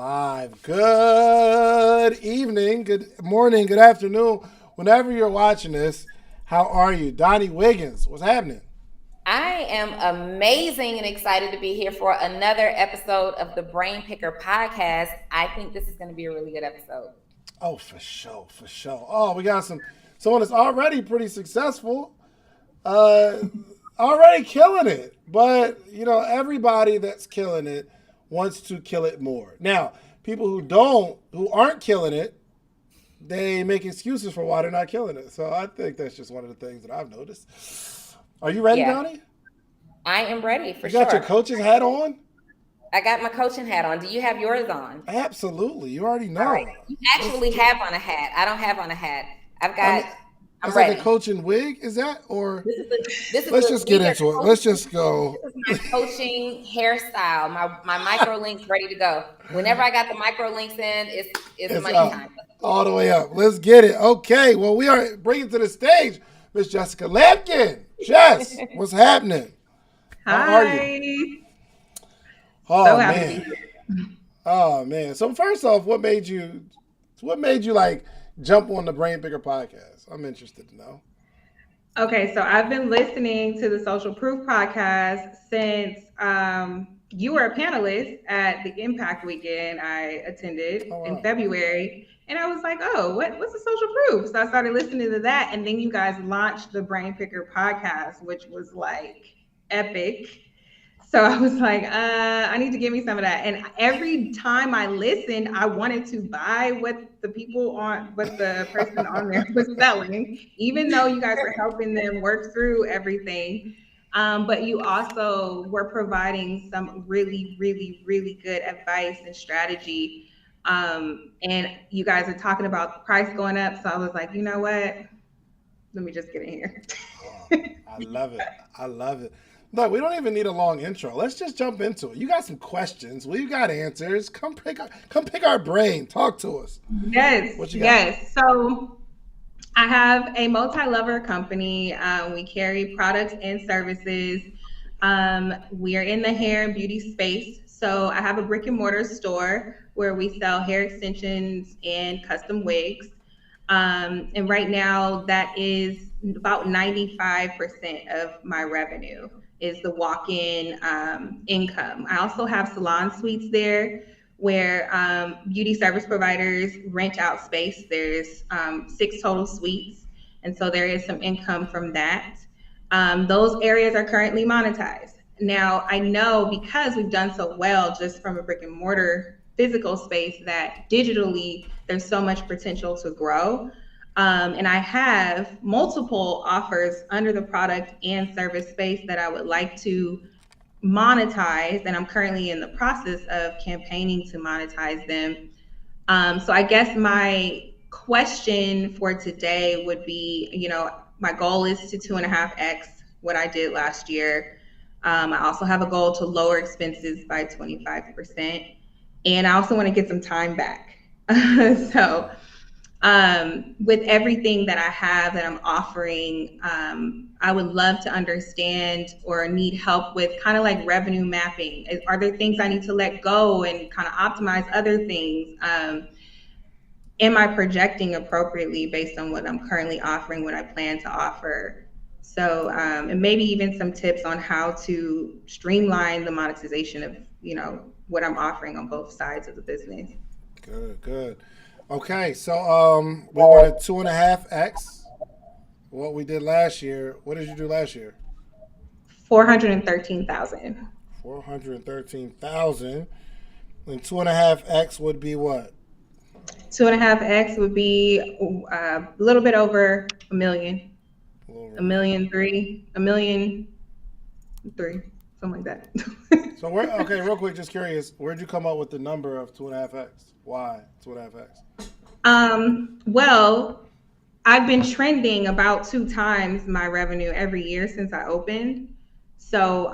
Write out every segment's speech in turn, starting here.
live. Good evening, good morning, good afternoon. Whenever you're watching this, how are you? Donnie Wiggins, what's happening? I am amazing and excited to be here for another episode of the Brain Picker podcast. I think this is going to be a really good episode. Oh, for sure, for sure. Oh, we got someone that's already pretty successful, uh, already killing it. But everybody that's killing it wants to kill it more. Now, people who aren't killing it, they make excuses for why they're not killing it. So I think that's just one of the things that I've noticed. Are you ready, Yeah, Donnie? I am ready for You got your sure. coach's hat on? I got my coaching hat on. Do you have yours on? Absolutely. You already All right. know. You Let's actually have on a hat. I don't have on a hat. I've I got, mean, I'm it's like a ready. coaching wig, is that? Or let's just get These are into it. coaching, Let's just go. this is my coaching hairstyle, my micro links ready to go. Whenever I got the micro links in, it's It's money up. time. All the way up. Let's get it. Okay. Well, we are bringing to the stage Miss Jessica Lipkin. Jess, what's happening? How are you? Hi. Oh So happy to be man. here. Oh man. So first off, what made you like jump on the Brain Picker podcast? I'm interested to know. Okay, so I've been listening to the Social Proof podcast since you were a panelist at the Impact Weekend I attended Oh in wow. February. And I was like, oh, what's the Social Proof? So I started listening to that. And then you guys launched the Brain Picker podcast, which was like epic. So I was like, I need to give me some of that. And every time I listened, I wanted to buy what the person on there was selling, even though you guys were helping them work through everything. But you also were providing some really, really, really good advice and strategy. And you guys are talking about the price going up. So I was like, you know what? Let me just get in here. Oh, I love it. I love it. Look, we don't even need a long intro. Let's just jump into it. You got some questions. We got answers. Come pick our brain. Talk to us. Yes, What you got? yes. So I have a multi-lover company. We carry products and services. We are in the hair and beauty space. So I have a brick and mortar store where we sell hair extensions and custom wigs. And right now, that is about 95% of my revenue is the walk-in income. I also have salon suites there where beauty service providers rent out space. There's 6 total suites, and so there is some income from that. Those areas are currently monetized. Now, I know because we've done so well just from a brick and mortar physical space that digitally there's so much potential to grow. And I have multiple offers under the product and service space that I would like to monetize, and I'm currently in the process of campaigning to monetize them. So I guess my question for today would be, my goal is to 2.5x what I did last year. I also have a goal to lower expenses by 25%. And I also want to get some time back. So with everything that I have that I'm offering, I would love to understand or need help with kind of like revenue mapping. Are there things I need to let go and kind of optimize other things? Am I projecting appropriately based on what I'm currently offering, what I plan to offer? So, and maybe even some tips on how to streamline the monetization of, what I'm offering on both sides of the business. Good, good. Okay, so we wanted 2.5x what we did last year. What did you do last year? 413,000. 413,000. And 2.5x would be what? 2.5x would be a little bit over a million, A little over a a million. million three, a million three, something like that. So okay, real quick, just curious, where'd you come up with the number of 2.5x? Why 2.5x? Well, I've been trending about 2 times my revenue every year since I opened. So,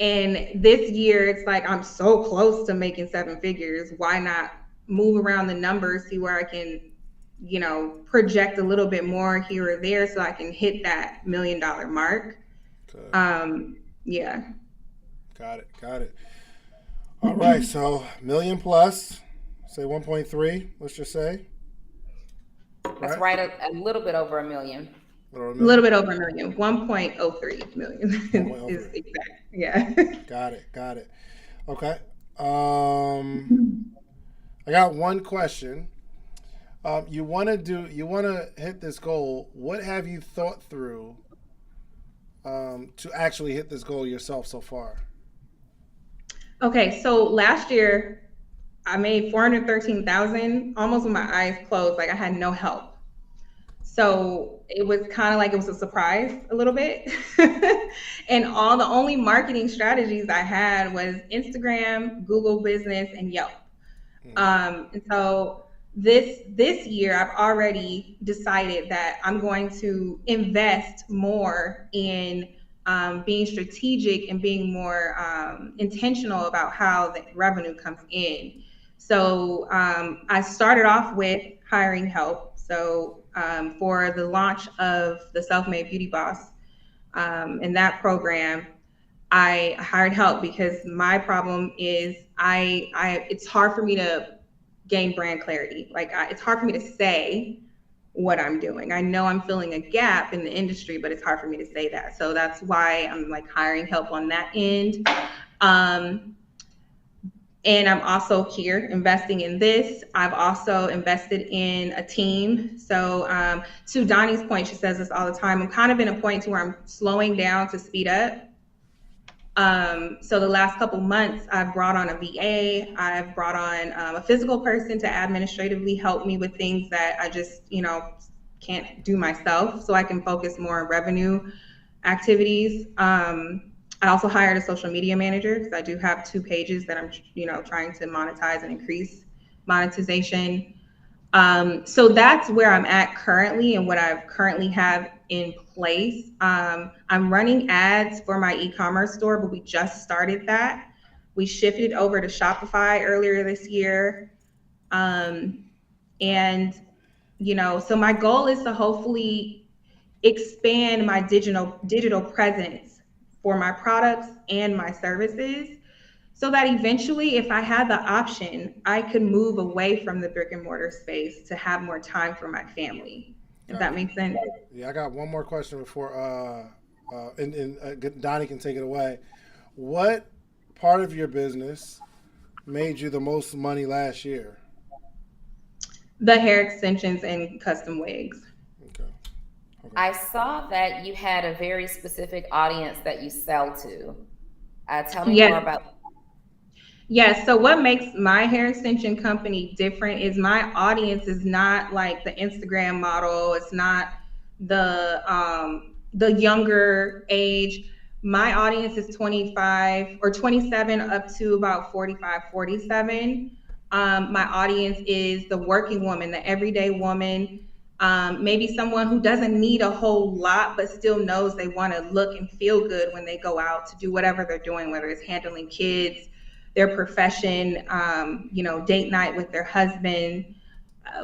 and this year it's like I'm so close to making 7 figures. Why not move around the numbers, see where I can, project a little bit more here or there so I can hit that $1 million mark. Okay, Um, yeah. got it, got it. All right, so million plus, say 1.3. Let's just say. That's right, a little bit over a million. Or a A million. little bit over a million, 1.03 million is 1.03. exact. Yeah. Got it. Got it. Okay. I got one question. You want to hit this goal. What have you thought through to actually hit this goal yourself so far? Okay, so last year I made 413,000 almost with my eyes closed, like I had no help. So it was kind of like it was a surprise a little bit. And all the only marketing strategies I had was Instagram, Google Business, and Yelp. And so this year, I've already decided that I'm going to invest more in being strategic and being more intentional about how the revenue comes in. So I started off with hiring help. So for the launch of the Self-Made Beauty Boss in that program, I hired help because my problem is it's hard for me to gain brand clarity. It's hard for me to say what I'm doing. I know I'm filling a gap in the industry, but it's hard for me to say that. So that's why I'm like hiring help on that end. And I'm also here investing in this. I've also invested in a team. So to Donnie's point, she says this all the time. I'm kind of in a point to where I'm slowing down to speed up. So the last couple months, I've brought on a VA. I've brought on a physical person to administratively help me with things that I just, can't do myself, so I can focus more on revenue activities. I also hired a social media manager because I do have 2 pages that I'm, trying to monetize and increase monetization. So that's where I'm at currently and what I currently have in place. I'm running ads for my e-commerce store, but we just started that. We shifted over to Shopify earlier this year. So my goal is to hopefully expand my digital presence for my products and my services, so that eventually, if I had the option, I could move away from the brick and mortar space to have more time for my family. If that makes sense. Yeah, I got one more question before Donnie can take it away. What part of your business made you the most money last year? The hair extensions and custom wigs. Okay. I saw that you had a very specific audience that you sell to. Tell me more about. Yes. So what makes my hair extension company different is my audience is not like the Instagram model. It's not the younger age. My audience is 25 or 27 up to about 45, 47. My audience is the working woman, the everyday woman, maybe someone who doesn't need a whole lot, but still knows they want to look and feel good when they go out to do whatever they're doing, whether it's handling kids, their profession, date night with their husband.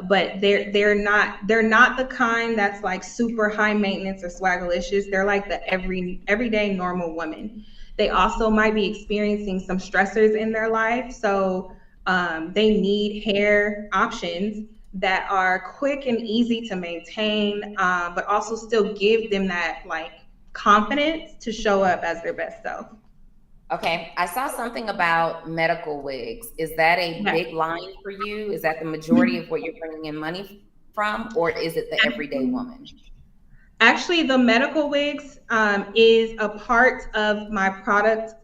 But they're not the kind that's like super high maintenance or swagalicious. They're like the everyday normal woman. They also might be experiencing some stressors in their life, so they need hair options that are quick and easy to maintain, but also still give them that like confidence to show up as their best self. Okay, I saw something about medical wigs. Is that a big line for you? Is that the majority of what you're bringing in money from, or is it the everyday woman? Actually, the medical wigs is a part of my product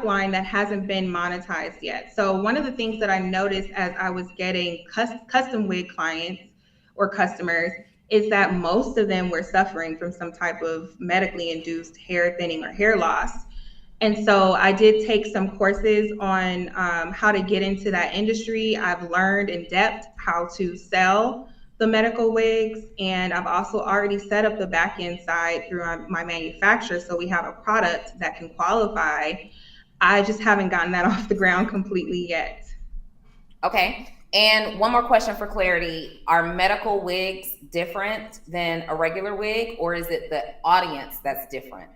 line that hasn't been monetized yet. So one of the things that I noticed as I was getting custom wig clients or customers is that most of them were suffering from some type of medically induced hair thinning or hair loss. And so I did take some courses on how to get into that industry. I've learned in depth how to sell the medical wigs, and I've also already set up the back end side through my manufacturer, so we have a product that can qualify. I just haven't gotten that off the ground completely yet. Okay. And one more question for clarity. Are medical wigs different than a regular wig, or is it the audience that's different?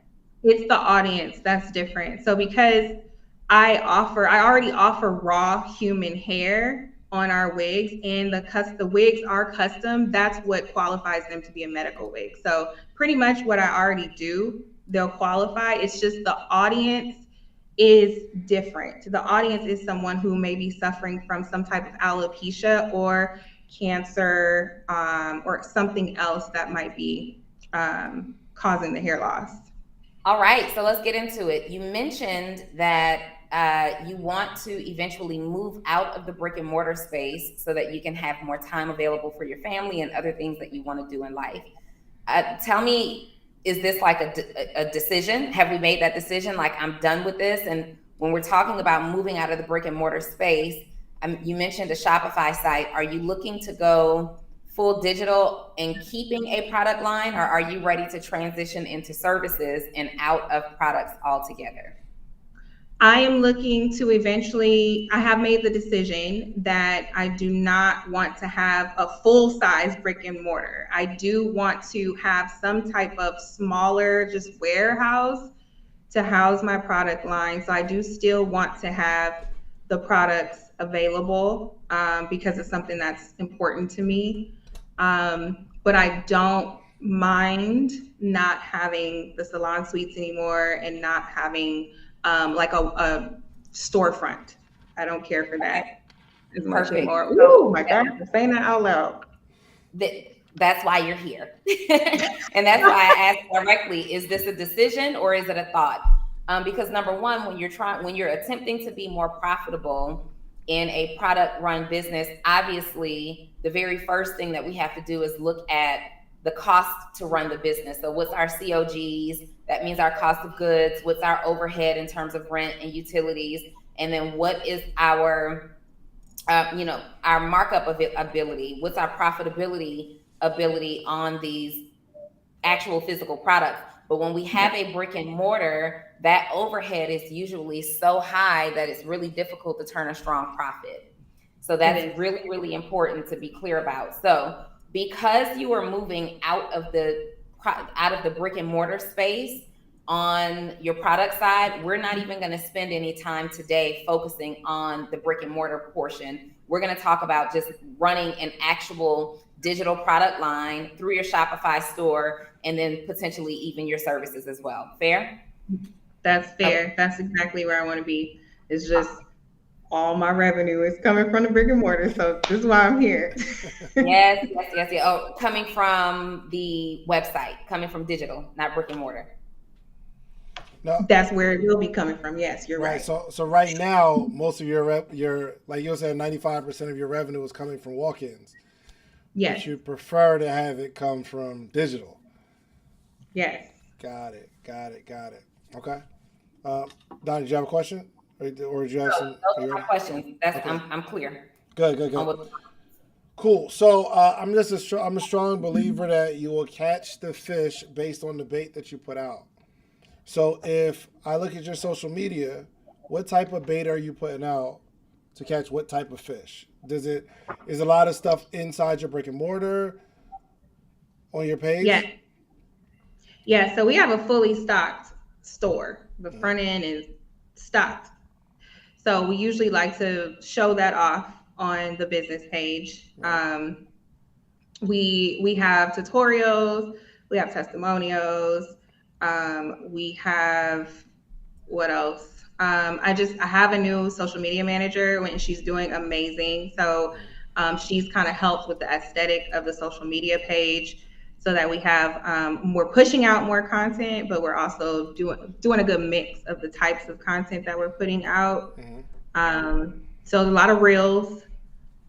It's the audience that's different. So because I already offer raw human hair on our wigs, and the wigs are custom. That's what qualifies them to be a medical wig. So pretty much what I already do, they'll qualify. It's just the audience is different. The audience is someone who may be suffering from some type of alopecia or cancer, or something else that might be causing the hair loss. All right, so let's get into it. You mentioned that you want to eventually move out of the brick and mortar space so that you can have more time available for your family and other things that you want to do in life. Tell me, is this like a decision? Have we made that decision? Like, I'm done with this. And when we're talking about moving out of the brick and mortar space, you mentioned a Shopify site. Are you looking to go full digital and keeping a product line, or are you ready to transition into services and out of products altogether? I am looking to eventually, I have made the decision that I do not want to have a full size brick and mortar. I do want to have some type of smaller, just warehouse to house my product line. So I do still want to have the products available, because it's something that's important to me. But I don't mind not having the salon suites anymore and not having like a storefront. I don't care for that as much anymore. Oh my God, I'm saying that out loud. That's why you're here. And that's why I asked directly, is this a decision or is it a thought? Because number one, when you're attempting to be more profitable in a product run business, obviously the very first thing that we have to do is look at the cost to run the business. So what's our COGs? That means our cost of goods. What's our overhead in terms of rent and utilities? And then what is our, our markup ability? What's our profitability ability on these actual physical products? But when we have a brick and mortar, that overhead is usually so high that it's really difficult to turn a strong profit. So that's really, really important to be clear about. So because you are moving out of the brick and mortar space on your product side, we're not even going to spend any time today focusing on the brick and mortar portion. We're going to talk about just running an actual digital product line through your Shopify store, and then potentially even your services as well. Fair? That's fair. Okay. That's exactly where I want to be. It's just all my revenue is coming from the brick and mortar. So this is why I'm here. Yes. Oh, coming from the website, coming from digital, not brick and mortar. No, that's where it will be coming from. Yes, you're right. So right now, most of your like you said, 95% of your revenue is coming from walk-ins. Yes. But you prefer to have it come from digital. Yes. Got it. Okay. Don, did you have a question? Or did you have some? Those are my questions. That's okay. I'm clear. Good. Cool. So I'm a strong believer that you will catch the fish based on the bait that you put out. So if I look at your social media, what type of bait are you putting out to catch what type of fish? Is a lot of stuff inside your brick and mortar on your page? Yeah. So we have a fully stocked store. The front end is stocked. So we usually like to show that off on the business page. We have tutorials, we have testimonials, we have, what else? I have a new social media manager and she's doing amazing. So she's kind of helped with the aesthetic of the social media page so that we have, we're pushing out more content, but we're also doing a good mix of the types of content that we're putting out. So a lot of reels,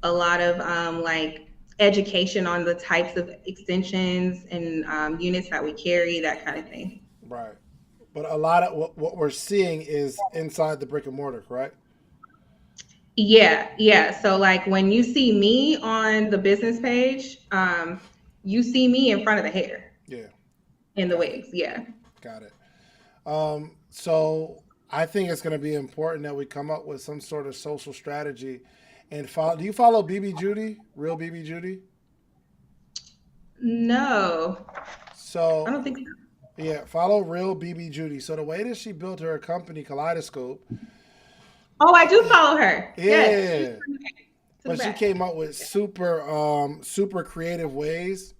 a lot of like education on the types of extensions and units that we carry, that kind of thing. Right. But a lot of what we're seeing is inside the brick and mortar, correct? Yeah. So like when you see me on the business page, you see me in front of the hair. Yeah. In the wigs. Yeah. Got it. So I think it's going to be important that we come up with some sort of social strategy and follow. Do you follow BB Judy, Real BB Judy? No. So I don't think so. Yeah, follow Real BB Judy. So the way that she built her company, Kaleidoscope, Oh, I do follow her. Yes. Yeah. But she came up with super creative ways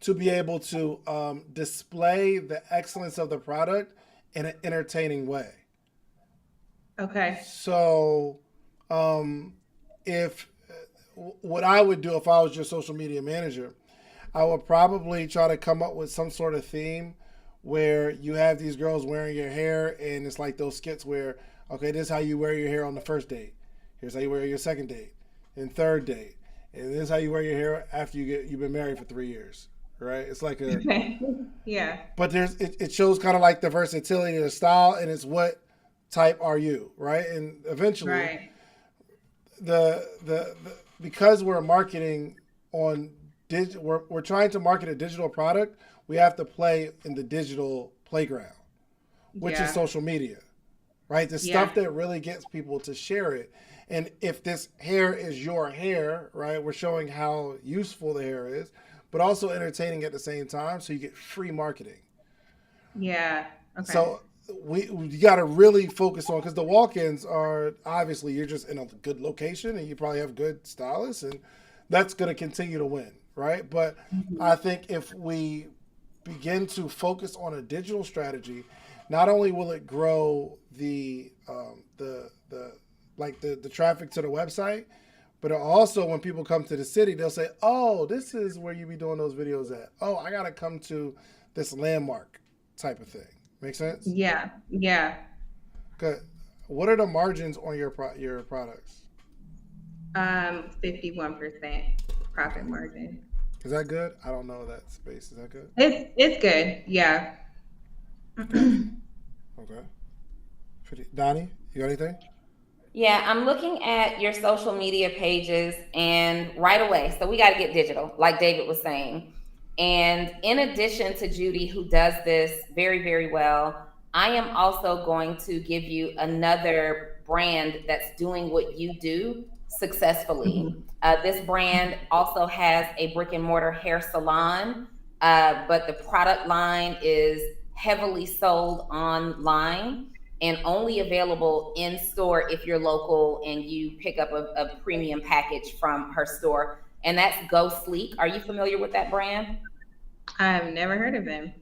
to be able to display the excellence of the product in an entertaining way. Okay. So, if what I would do if I was your social media manager, I would probably try to come up with some sort of theme where you have these girls wearing your hair, and it's like those skits where, okay, this is how you wear your hair on the first date. Here's how you wear your second date and third date, and this is how you wear your hair after you've been married for 3 years. Right? It's like a Yeah. but it shows kind of like the versatility of the style, and it's what type are you, right? And eventually, Right. the because we're marketing on we're trying to market a digital product, we have to play in the digital playground, which is social media, right? The stuff that really gets people to share it. And if this hair is your hair, right, we're showing how useful the hair is, but also entertaining at the same time, so you get free marketing. Yeah. Okay. So we got to really focus on, because the walk-ins are obviously you're just in a good location and you probably have good stylists, and that's going to continue to win, right? But I think if we begin to focus on a digital strategy, not only will it grow the traffic to the website, but also when people come to the city, they'll say, "Oh, this is where you be doing those videos at. Oh, I gotta come to this landmark," type of thing. Make sense? Yeah. Yeah. Good. What are the margins on your products? 51% profit margin. Is that good? I don't know that space. Is that good? It's good. Yeah. Okay. Donnie, you got anything? Yeah, I'm looking at your social media pages and right away. So we got to get digital, like David was saying. And in addition to Judy, who does this very, very well, I am also going to give you another brand that's doing what you do successfully. This brand also has a brick and mortar hair salon, but the product line is heavily sold online and only available in store if you're local and you pick up a premium package from her store. And that's Go Sleek. Are you familiar with that brand? I've never heard of them.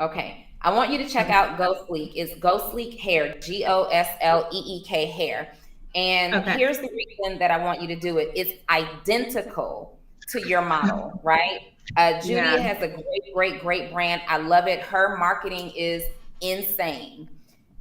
Okay. I want you to check out Go Sleek. It's Go Sleek Hair, GOSLEEK hair. And here's the reason that I want you to do it. It's identical to your model, right? Judy has a great brand. I love it. Her marketing is insane.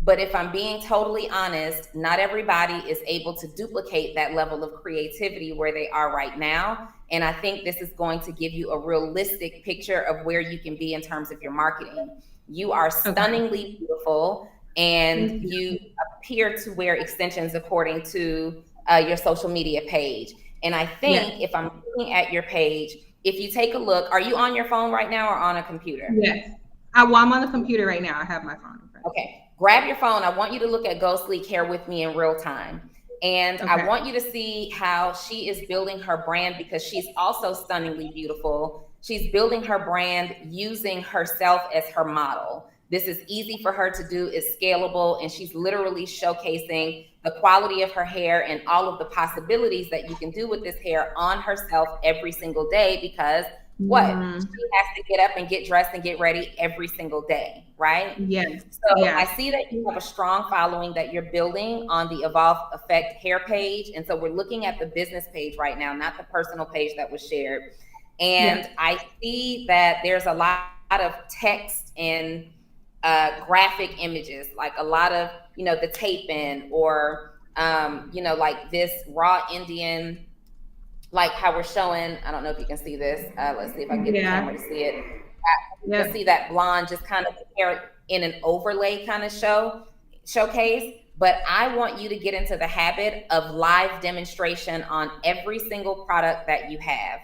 But if I'm being totally honest, not everybody is able to duplicate that level of creativity where they are right now. And I think this is going to give you a realistic picture of where you can be in terms of your marketing. You are stunningly beautiful, and you appear to wear extensions according to your social media page. And I think if I'm looking at your page, if you take a look, are you on your phone right now or on a computer? Yes. I'm on the computer right now. I have my phone. Okay. Grab your phone. I want you to look at Go Sleek Hair with me in real time. And I want you to see how she is building her brand, because she's also stunningly beautiful. She's building her brand using herself as her model. This is easy for her to do, it's scalable, and she's literally showcasing the quality of her hair and all of the possibilities that you can do with this hair on herself every single day, because she has to get up and get dressed and get ready every single day, right? Yes. So I see that you have a strong following that you're building on the Evolve Effect hair page. And so we're looking at the business page right now, not the personal page that was shared. And I see that there's a lot of text and graphic images, like a lot of, the tape in, or, like this raw Indian, like how we're showing, I don't know if you can see this. Let's see if I can get the camera to see it. You can see that blonde just kind of hair in an overlay kind of showcase. But I want you to get into the habit of live demonstration on every single product that you have.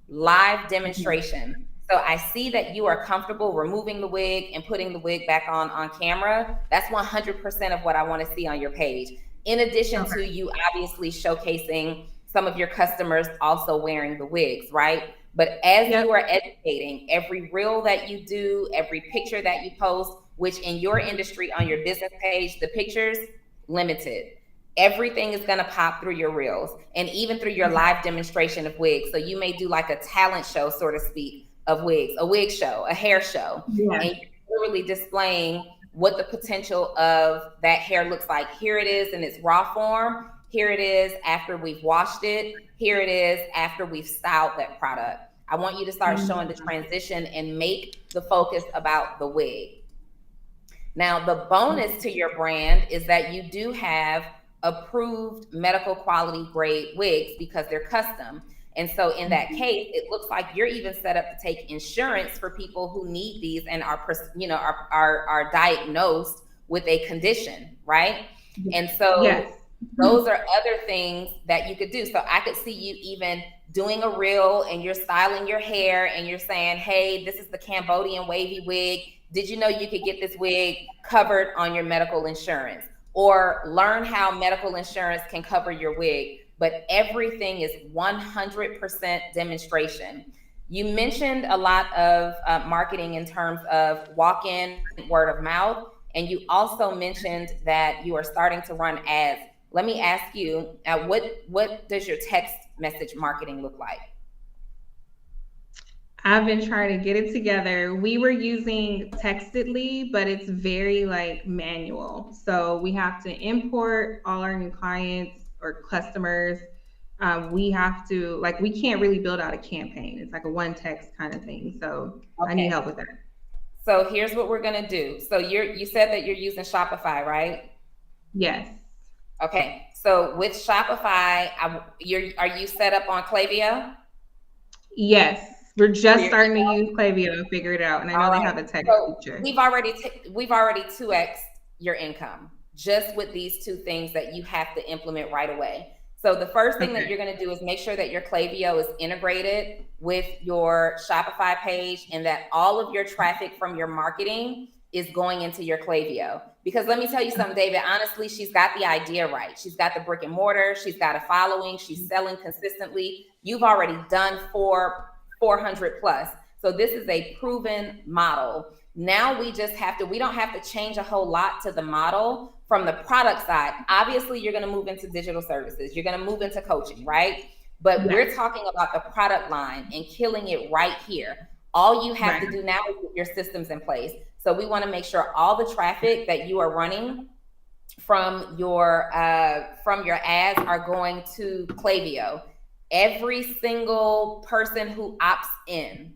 Live demonstration. So I see that you are comfortable removing the wig and putting the wig back on camera. That's 100% of what I want to see on your page. In addition to you obviously showcasing some of your customers also wearing the wigs, right? But as you are educating, every reel that you do, every picture that you post, which in your industry on your business page, the pictures limited. everything is going to pop through your reels and even through your live demonstration of wigs. So you may do like a talent show, so to speak, of wigs, a wig show, a hair show, Yes. and you're literally displaying what the potential of that hair looks like. Here it is in its raw form. Here it is after we've washed it. Here it is after we've styled that product. I want you to start showing the transition and make the focus about the wig. Now, the bonus to your brand is that you do have approved medical quality grade wigs because they're custom. And so in that case, it looks like you're even set up to take insurance for people who need these and are diagnosed with a condition, right? And so Yes. those are other things that you could do. So I could see you even doing a reel and you're styling your hair and you're saying, hey, this is the Cambodian wavy wig. Did you know you could get this wig covered on your medical insurance? Or learn how medical insurance can cover your wig. But everything is 100% demonstration. You mentioned a lot of marketing in terms of walk-in, word of mouth, and you also mentioned that you are starting to run ads. Let me ask you, what does your text message marketing look like? I've been trying to get it together. We were using Textedly, but it's very like manual. So we have to import all our new clients or customers. We have to, like, we can't really build out a campaign. It's like a one text kind of thing. So I need help with that. So here's what we're gonna do. So you said that you're using Shopify, right? Yes. Okay. So with Shopify, are you set up on Clavio? Yes. We're just starting to use Clavio to figure it out, and I know they have a text feature. We've already 2x your income just with these two things that you have to implement right away. So the first thing that you're going to do is make sure that your Clavio is integrated with your Shopify page and that all of your traffic from your marketing is going into your Clavio. Because let me tell you something, David, honestly, she's got the idea right. She's got the brick and mortar. She's got a following. She's selling consistently. You've already done 400 plus. So this is a proven model. Now we don't have to change a whole lot to the model from the product side. Obviously, you're going to move into digital services. You're going to move into coaching, right? But we're talking about the product line and killing it right here. All you have to do now is get your systems in place. So we want to make sure all the traffic that you are running from your ads are going to Clavio. Every single person who opts in.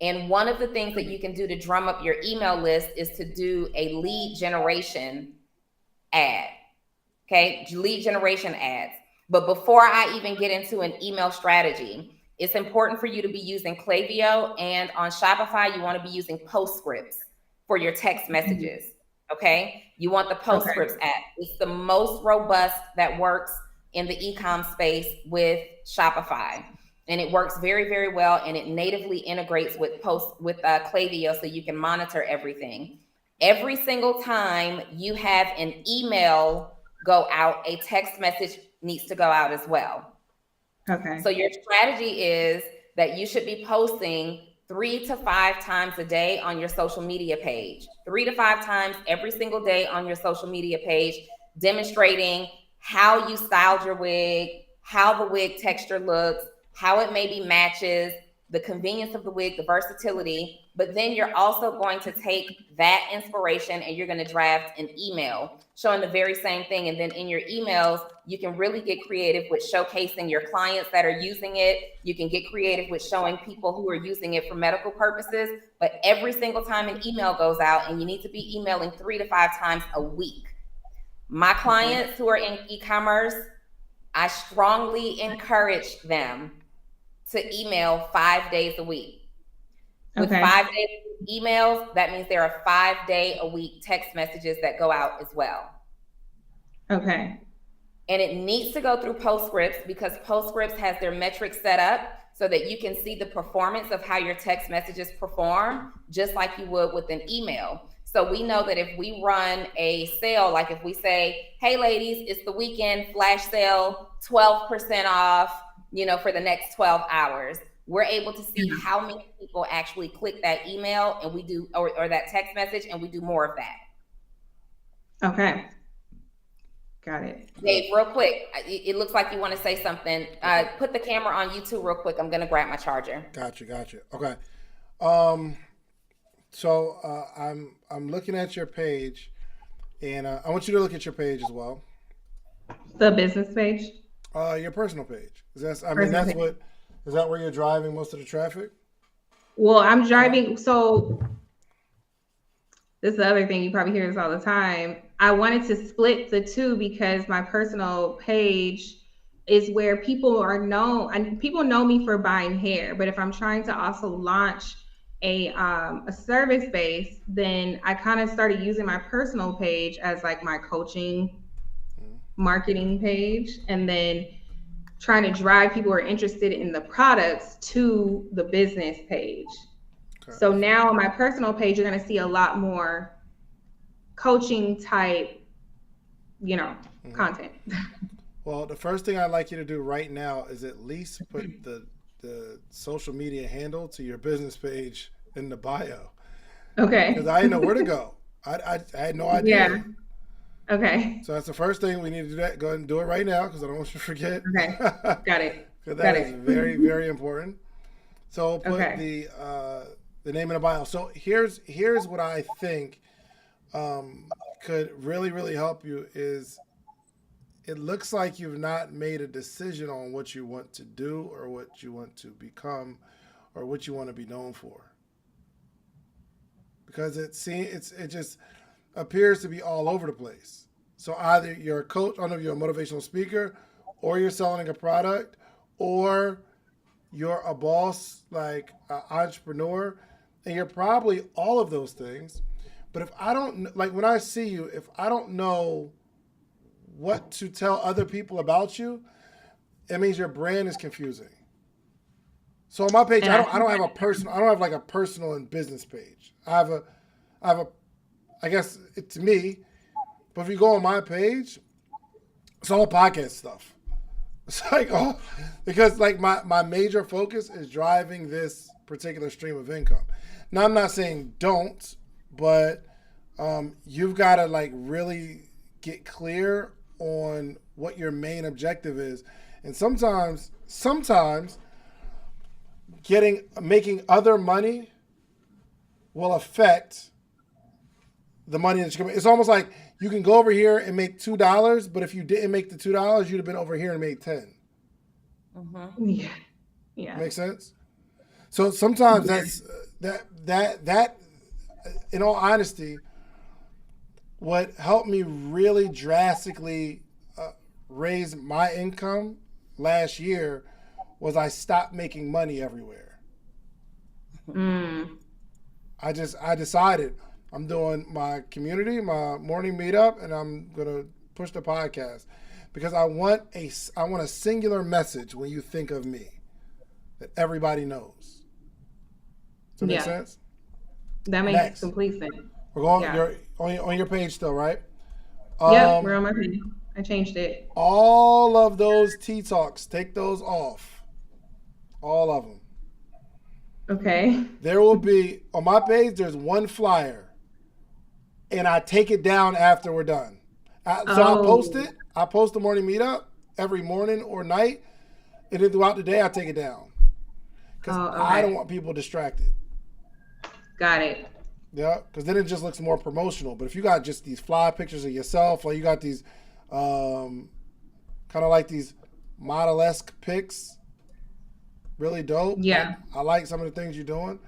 And one of the things that you can do to drum up your email list is to do a lead generation ad. Okay, lead generation ads. But before I even get into an email strategy, it's important for you to be using Clavio, and on Shopify, you want to be using postscripts for your text messages. Okay, you want the postscripts app. It's the most robust that works in the e-com space with Shopify. And it works very, very well. And it natively integrates with Clavio so you can monitor everything. Every single time you have an email go out, a text message needs to go out as well. Okay. So your strategy is that you should be posting 3 to 5 times a day on your social media page, 3 to 5 times every single day on your social media page, demonstrating how you styled your wig, how the wig texture looks, how it maybe matches, the convenience of the wig, the versatility. But then you're also going to take that inspiration and you're going to draft an email showing the very same thing. And then in your emails, you can really get creative with showcasing your clients that are using it. You can get creative with showing people who are using it for medical purposes. But every single time an email goes out, and you need to be emailing 3 to 5 times a week. My clients who are in e-commerce, I strongly encourage them to email 5 days a week. With 5 days emails, that means there are 5-day-a-week text messages that go out as well. Okay. And it needs to go through postscripts because postscripts has their metrics set up so that you can see the performance of how your text messages perform, just like you would with an email. So we know that if we run a sale, like if we say, hey ladies, it's the weekend flash sale, 12% off, for the next 12 hours, we're able to see how many people actually click that email and we do, or that text message, and we do more of that. Okay. Got it. Dave, real quick, it looks like you want to say something. Put the camera on YouTube real quick. I'm going to grab my charger. Gotcha. Okay. So I'm looking at your page, and I want you to look at your page as well. The business page? Your personal page. Is that where you're driving most of the traffic? Well, I'm driving. So this is the other thing, you probably hear this all the time. I wanted to split the two because my personal page is where people are known, and people know me for buying hair. But if I'm trying to also launch a service base, then I kind of started using my personal page as like my coaching marketing page, and then trying to drive people who are interested in the products to the business page. Okay. So now on my personal page, you're going to see a lot more coaching type, content. Well, the first thing I'd like you to do right now is at least put the social media handle to your business page in the bio. Okay. Because I didn't know where to go. I had no idea. Yeah. Okay. So that's the first thing we need to do. Go ahead and do it right now because I don't want you to forget. Okay. Got it. Because that is very, very important. So put the name in the bio. So here's what I think could really, really help you is it looks like you've not made a decision on what you want to do or what you want to become or what you want to be known for. Because it just appears to be all over the place. So either you're a coach, I don't know if you're a motivational speaker, or you're selling a product, or you're a boss, like an entrepreneur, and you're probably all of those things. But if I don't, like when I see you, if I don't know what to tell other people about you, it means your brand is confusing. So on my page, I don't have like a personal and business page. I have a, I guess it's me, but if you go on my page, it's all podcast stuff. It's like, because like my major focus is driving this particular stream of income. Now I'm not saying don't, but you've got to like really get clear on what your main objective is. And sometimes making other money will affect the money that you can make. It's almost like you can go over here and make $2, but if you didn't make the $2, you'd have been over here and made 10. Mm-hmm. Yeah. Make sense? So sometimes that in all honesty, what helped me really drastically raise my income last year was I stopped making money everywhere. I decided I'm doing my community, my morning meetup, and I'm gonna push the podcast because I want a singular message when you think of me that everybody knows. Does that make sense? That makes complete sense. We're going. You're on your page still, right? Yep, we're on my page. I changed it. All of those Tea Talks, take those off. All of them. Okay. There will be on my page. There's one flyer, and I take it down after we're done. I post it. I post the morning meetup every morning or night, and then throughout the day I take it down because I don't want people distracted. Got it. Yeah, because then it just looks more promotional. But if you got just these fly pictures of yourself, or you got these kind of like these model-esque pics, really dope. Yeah. I like some of the things you're doing.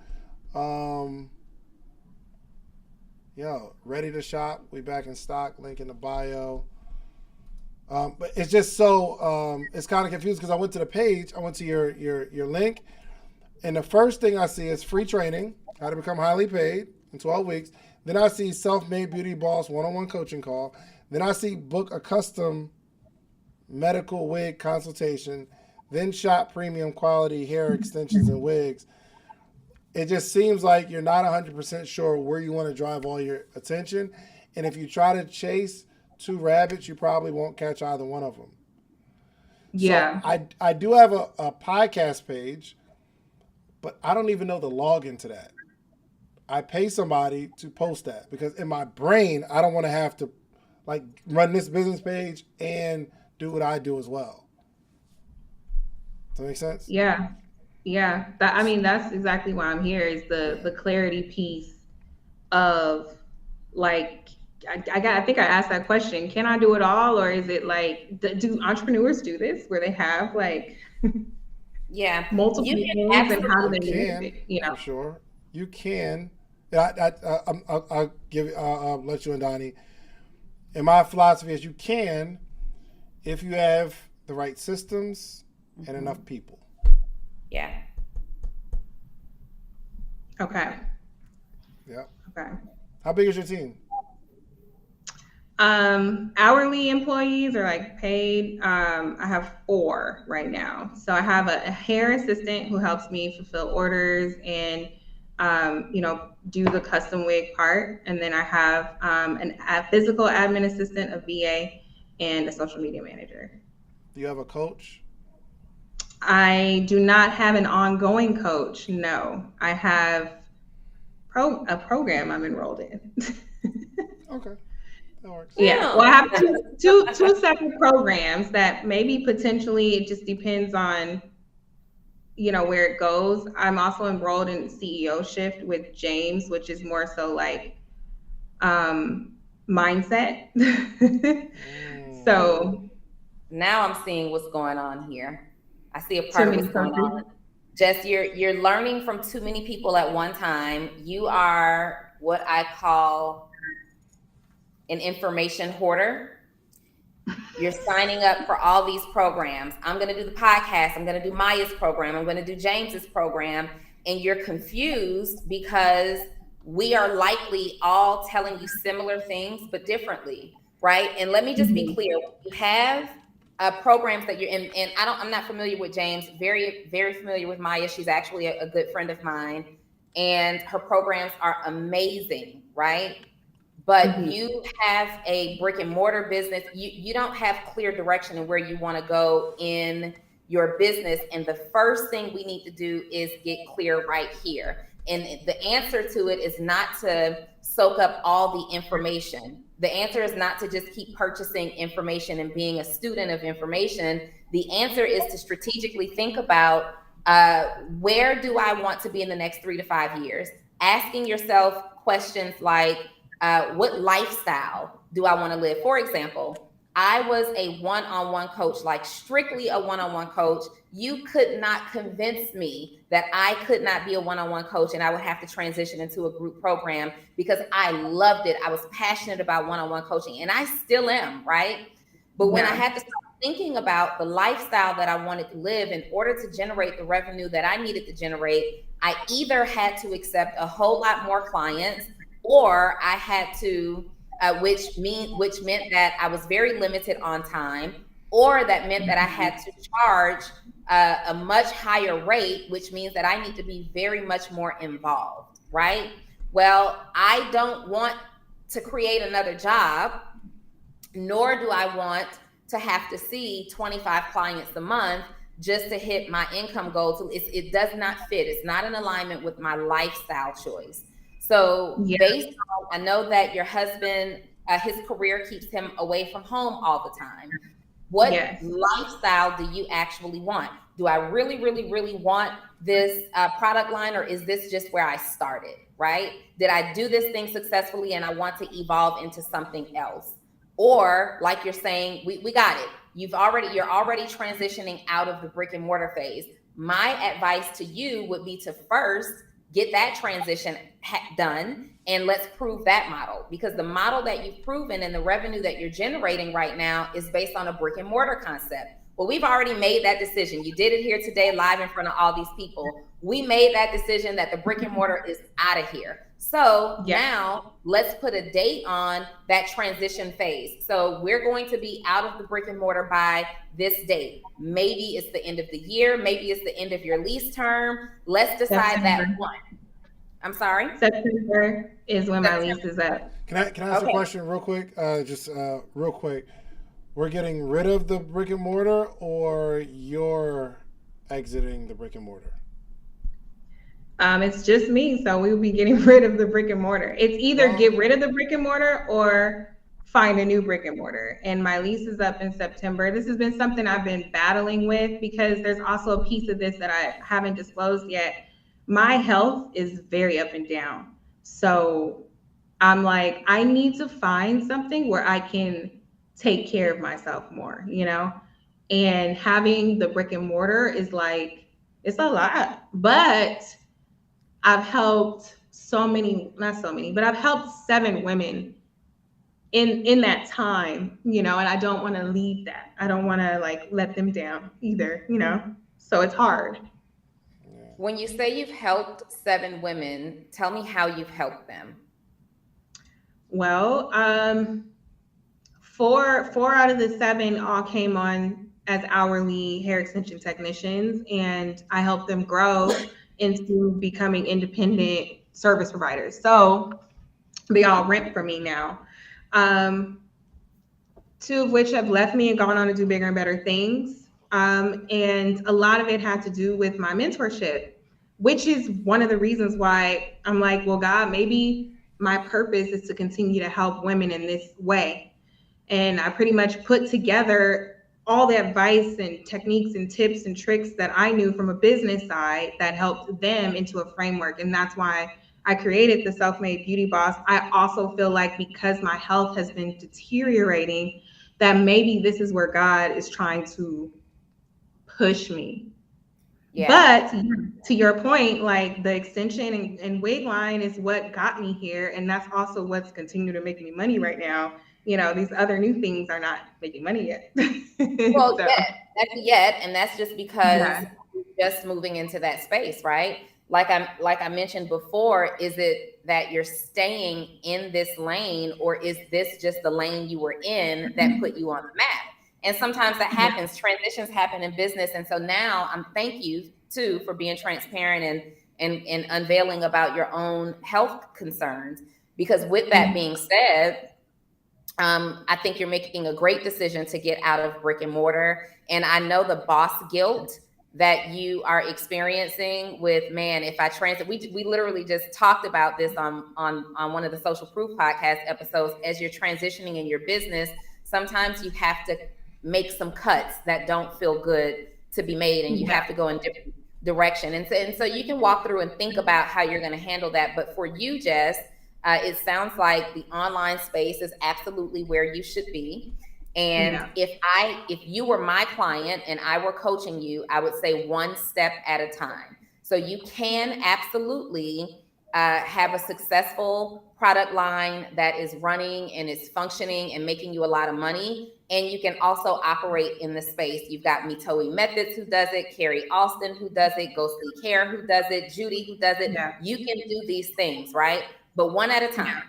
Ready to shop. We back in stock. Link in the bio. But it's just so it's kind of confused because I went to the page. I went to your link, and the first thing I see is free training, how to become highly paid in 12 weeks. Then I see self-made beauty boss one-on-one coaching call. Then I see book a custom medical wig consultation. Then shop premium quality hair extensions and wigs. It just seems like you're not 100% sure where you want to drive all your attention. And if you try to chase two rabbits, you probably won't catch either one of them. Yeah. So I do have a podcast page, but I don't even know the login to that. I pay somebody to post that because in my brain, I don't want to have to like run this business page and do what I do as well. Does that make sense? Yeah. Yeah. That's exactly why I'm here, is the clarity piece of like, I think I asked that question. Can I do it all? Or is it like, do entrepreneurs do this where they have like Yeah, multiple you can things, and how do absolutely. they use it? You know? For sure. You can. I'll give. I'll let you and Donnie. And my philosophy is, you can if you have the right systems and enough people. Yeah. Okay. Yep. Okay. How big is your team? Hourly employees are like paid. I have 4 right now. So I have a hair assistant who helps me fulfill orders and, do the custom wig part. And then I have a physical admin assistant, a VA, and a social media manager. Do you have a coach? I do not have an ongoing coach. No, I have a program I'm enrolled in. Okay. That works. Yeah, well, I have two separate programs that maybe potentially, it just depends on, where it goes. I'm also enrolled in CEO Shift with James, which is more so like mindset. So now I'm seeing what's going on here. I see a too part of many what's going countries. on. Just you're learning from too many people at one time. You are what I call an information hoarder. You're signing up for all these programs. I'm going to do the podcast. I'm going to do Maya's program. I'm going to do James's program. And you're confused because we are likely all telling you similar things, but differently, right? And let me just be clear. You have programs that you're in, and I'm not familiar with James, very, very familiar with Maya. She's actually a good friend of mine, and her programs are amazing, right? But you have a brick and mortar business. You don't have clear direction in where you want to go in your business. And the first thing we need to do is get clear right here. And the answer to it is not to soak up all the information. The answer is not to just keep purchasing information and being a student of information. The answer is to strategically think about where do I want to be in the next 3 to 5 years? Asking yourself questions like, what lifestyle do I want to live? For example, I was a one-on-one coach, like strictly a one-on-one coach. You could not convince me that I could not be a one-on-one coach and I would have to transition into a group program, because I loved it. I was passionate about one-on-one coaching, and I still am, right? But when I had to start thinking about the lifestyle that I wanted to live in order to generate the revenue that I needed to generate, I either had to accept a whole lot more clients, or I had to, which meant that I was very limited on time, or that meant that I had to charge a much higher rate, which means that I need to be very much more involved, right? Well, I don't want to create another job, nor do I want to have to see 25 clients a month just to hit my income goal. So it does not fit. It's not in alignment with my lifestyle choice. So based on, I know that your husband, his career keeps him away from home all the time. What lifestyle do you actually want? Do I really, really, really want this product line, or is this just where I started, right? Did I do this thing successfully and I want to evolve into something else? Or like you're saying, we got it. You're already transitioning out of the brick and mortar phase. My advice to you would be to first get that transition done, and let's prove that model, because the model that you've proven and the revenue that you're generating right now is based on a brick and mortar concept. Well, we've already made that decision. You did it here today live in front of all these people. We made that decision that the brick and mortar is out of here. So now let's put a date on that transition phase. So we're going to be out of the brick and mortar by this date. Maybe it's the end of the year. Maybe it's the end of your lease term. Let's decide that one. I'm sorry? September is when my lease is up. Can I ask a question real quick? Real quick. We're getting rid of the brick and mortar, or you're exiting the brick and mortar? It's just me, so we'll be getting rid of the brick and mortar. It's either get rid of the brick and mortar or find a new brick and mortar. And my lease is up in September. This has been something I've been battling with because there's also a piece of this that I haven't disclosed yet. My health is very up and down. So I'm like, I need to find something where I can take care of myself more, you know? And having the brick and mortar is like, it's a lot. But I've helped not so many, but I've helped 7 women in that time, you know, and I don't want to leave that. I don't want to like let them down either, you know. So it's hard. When you say you've helped 7 women, tell me how you've helped them. Well, 4 out of the 7 all came on as hourly hair extension technicians, and I helped them grow into becoming independent service providers. So they all rent for me now. 2 of which have left me and gone on to do bigger and better things. And a lot of it had to do with my mentorship, which is one of the reasons why I'm like, well, God, maybe my purpose is to continue to help women in this way. And I pretty much put together all the advice and techniques and tips and tricks that I knew from a business side that helped them into a framework. And that's why I created the Self-Made Beauty Boss. I also feel like because my health has been deteriorating, that maybe this is where God is trying to push me. Yeah. But to your point, like the extension and wig line is what got me here. And that's also what's continuing to make me money right now. You know, these other new things are not making money yet. Well, yet, and that's just because you're just moving into that space, right? Like I mentioned before, is it that you're staying in this lane, or is this just the lane you were in that put you on the map? And sometimes that happens. Transitions happen in business. And so now thank you too for being transparent and unveiling about your own health concerns. Because with that being said, I think you're making a great decision to get out of brick and mortar. And I know the boss guilt that you are experiencing with, man, if I transit, we literally just talked about this on one of the Social Proof podcast episodes. As you're transitioning in your business, sometimes you have to make some cuts that don't feel good to be made, and you have to go in different direction. And so you can walk through and think about how you're going to handle that. But for you, Jess, it sounds like the online space is absolutely where you should be. And if you were my client and I were coaching you, I would say one step at a time. So you can absolutely have a successful product line that is running and is functioning and making you a lot of money. And you can also operate in the space. You've got Mitoe Methods who does it, Carrie Austin who does it, Ghostly Care who does it, Judy who does it. Yeah. You can do these things, right? But one at a time.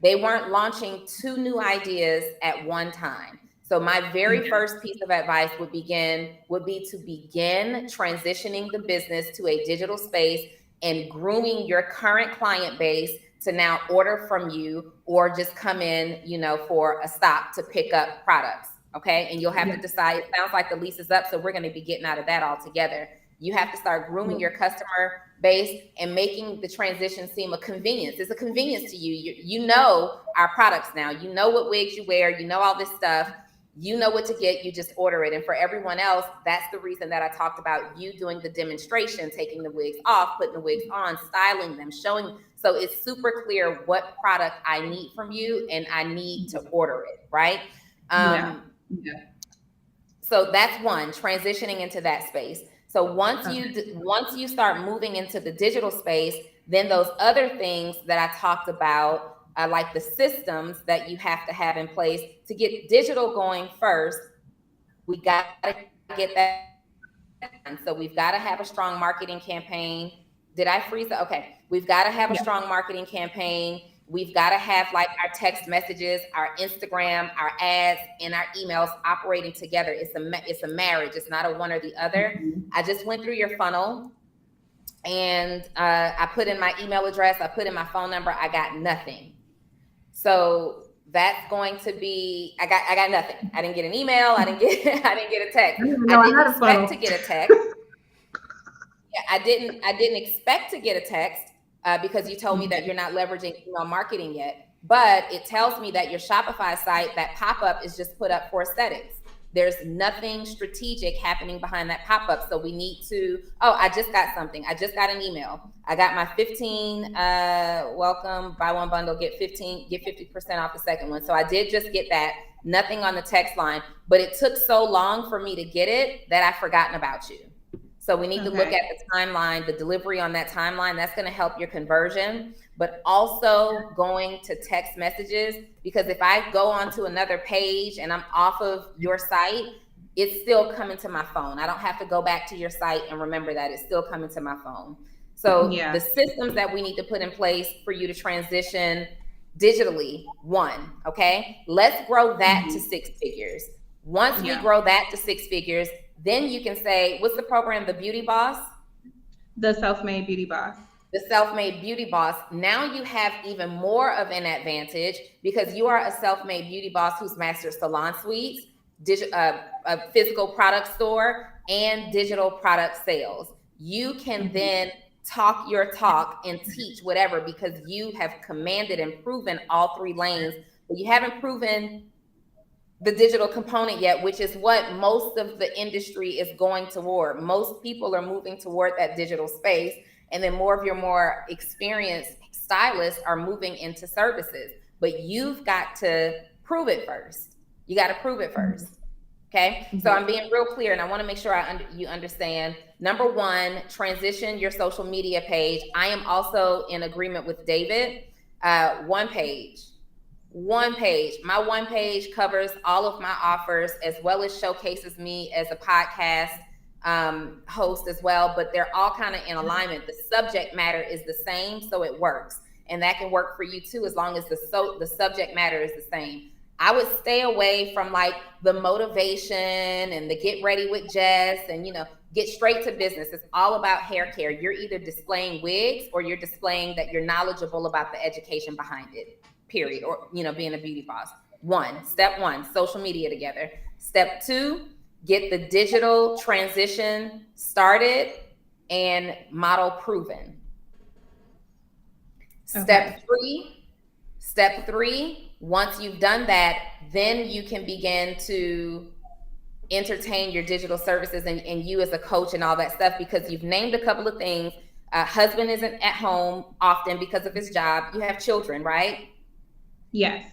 They weren't launching 2 new ideas at one time. So my very first piece of advice would be to begin transitioning the business to a digital space and grooming your current client base to now order from you or just come in, for a stop to pick up products. Okay. And you'll have to decide. It sounds like the lease is up, so we're going to be getting out of that altogether. You have to start grooming your customer base and making the transition seem a convenience. It's a convenience to you. You know our products now. You know what wigs you wear. You know all this stuff. You know what to get. You just order it. And for everyone else, that's the reason that I talked about you doing the demonstration, taking the wigs off, putting the wigs on, styling them, showing. So it's super clear what product I need from you and I need to order it, right? So that's one, transitioning into that space. So once you start moving into the digital space, then those other things that I talked about, like the systems that you have to have in place to get digital going first, we got to get that done. So we've got to have a strong marketing campaign. Did I freeze it? Okay. We've got to have a strong marketing campaign. We've got to have like our text messages, our Instagram, our ads, and our emails operating together. It's a marriage. It's not a one or the other. I just went through your funnel and I put in my email address. I put in my phone number. I got nothing. So that's going to be, I got nothing. I didn't get an email. I didn't get a text. I didn't expect to get a text. I didn't expect to get a text because you told me that you're not leveraging email marketing yet. but it tells me that your Shopify site, that pop-up is just put up for aesthetics. There's nothing strategic happening behind that pop-up. So we need to, I just got something. I just got an email. I got my 15 welcome, buy one bundle, get 50% off the second one. So I did just get that. Nothing on the text line, but it took so long for me to get it that I've forgotten about you. So we need to look at the timeline, the delivery on that timeline. That's going to help your conversion, but also going to text messages, because if I go onto another page and I'm off of your site, it's still coming to my phone. I don't have to go back to your site and remember that. It's still coming to my phone. So the systems that we need to put in place for you to transition digitally, one, okay? Let's grow that to 6 figures. Once we grow that to 6 figures, then you can say, what's the program? The Beauty Boss? The Self-Made Beauty Boss. The Self-Made Beauty Boss. Now you have even more of an advantage because you are a self-made beauty boss who's mastered salon suites, a physical product store, and digital product sales. You can then talk your talk and teach whatever, because you have commanded and proven all 3 lanes, but you haven't proven the digital component yet, which is what most of the industry is going toward. Most people are moving toward that digital space, and then more of your more experienced stylists are moving into services, but you've got to prove it first. You got to prove it first. Okay. So I'm being real clear, and I want to make sure you understand. Number 1, transition your social media page. I am also in agreement with David. One page. My one page covers all of my offers, as well as showcases me as a podcast host as well, but they're all kind of in alignment. The subject matter is the same, so it works. And that can work for you too, as long as the subject matter is the same. I would stay away from like the motivation and the get ready with Jess and, get straight to business. It's all about hair care. You're either displaying wigs or you're displaying that you're knowledgeable about the education behind it, period. Or, being a beauty boss. Step 1, social media together. Step 2, get the digital transition started and model proven. Step 3, once you've done that, then you can begin to entertain your digital services and you as a coach and all that stuff, because you've named a couple of things. Husband isn't at home often because of his job. You have children, right? Yes.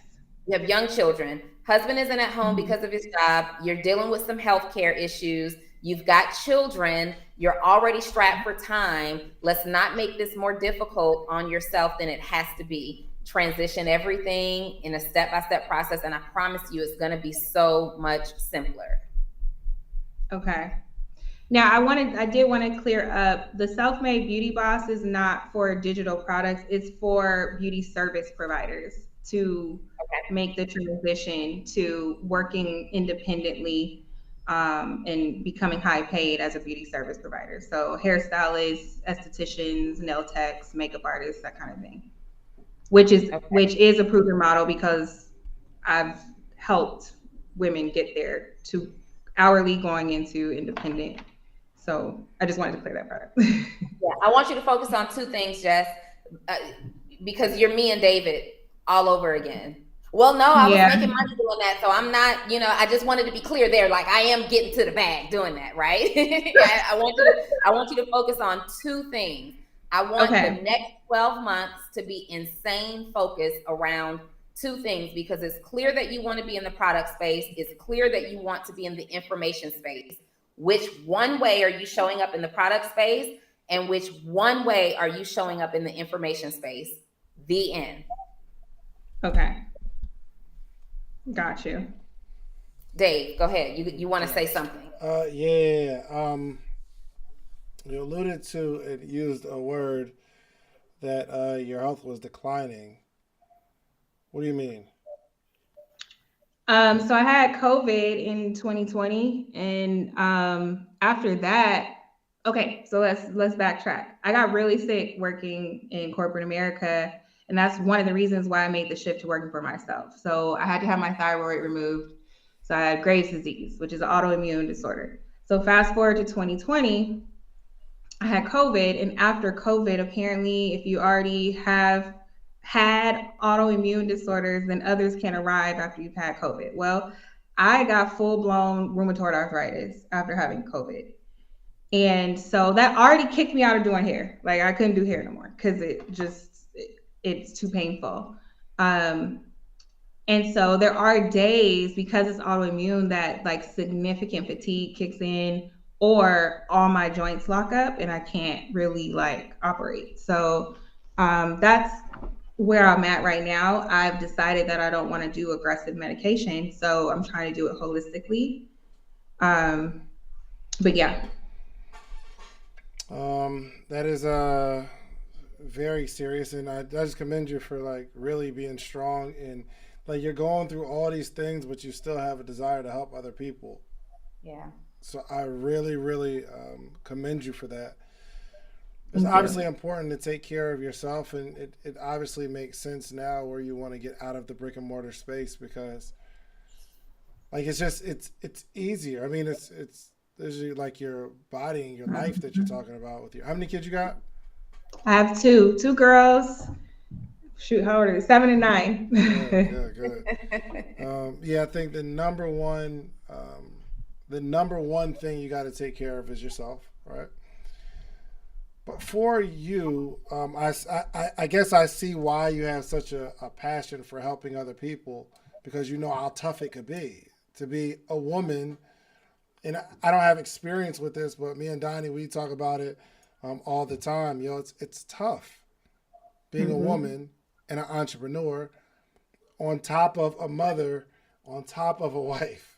You have young children. Husband isn't at home because of his job. You're dealing with some healthcare issues. You've got children. You're already strapped for time. Let's not make this more difficult on yourself than it has to be. Transition everything in a step-by-step process, and I promise you it's going to be so much simpler. Okay. Now I did want to clear up, the Self-Made Beauty Boss is not for digital products. It's for beauty service providers to make the transition to working independently and becoming high paid as a beauty service provider. So hairstylists, estheticians, nail techs, makeup artists, that kind of thing. Which is a proven model, because I've helped women get there to hourly going into independent. So I just wanted to clear that part up. I want you to focus on 2 things, Jess, because you're me and David all over again. Well, no, I was making money doing that, so I'm not, I just wanted to be clear there. Like, I am getting to the bag doing that, right? I want you to focus on 2 things. I want the next 12 months to be insane focused around 2 things, because it's clear that you want to be in the product space. It's clear that you want to be in the information space. Which one way are you showing up in the product space, and which one way are you showing up in the information space? The end. Okay. Got you. Dave, go ahead. You want to say something? You alluded to and used a word that your health was declining. What do you mean? So I had COVID in 2020, and after that, so let's backtrack. I got really sick working in corporate America, and that's one of the reasons why I made the shift to working for myself. So I had to have my thyroid removed. So I had Graves' disease, which is an autoimmune disorder. So fast forward to 2020, I had COVID, and after COVID, apparently, if you already have had autoimmune disorders, then others can arrive after you've had COVID. Well, I got full blown rheumatoid arthritis after having COVID. And so that already kicked me out of doing hair. Like I couldn't do hair no more because it's too painful. Um, and so there are days because it's autoimmune that like significant fatigue kicks in or all my joints lock up and I can't really like operate. So that's where I'm at right now. I've decided that I don't want to do aggressive medication. So I'm trying to do it holistically. But yeah. That is very serious, and I just commend you for like really being strong and like you're going through all these things, but you still have a desire to help other people. Yeah. So I really, really commend you for that. It's obviously important to take care of yourself, and it obviously makes sense now where you want to get out of the brick and mortar space because, like, it's just it's easier. I mean, it's there's like your body and your life that you're talking about with you. How many kids you got? I have two girls. Shoot, how old are they? 7 and 9. Good. Yeah, I think the number one thing you got to take care of is yourself, right? But for you, I guess I see why you have such a passion for helping other people because you know how tough it could be to be a woman. And I don't have experience with this, but me and Donnie, we talk about it all the time. You know, it's tough being a woman and an entrepreneur on top of a mother, on top of a wife.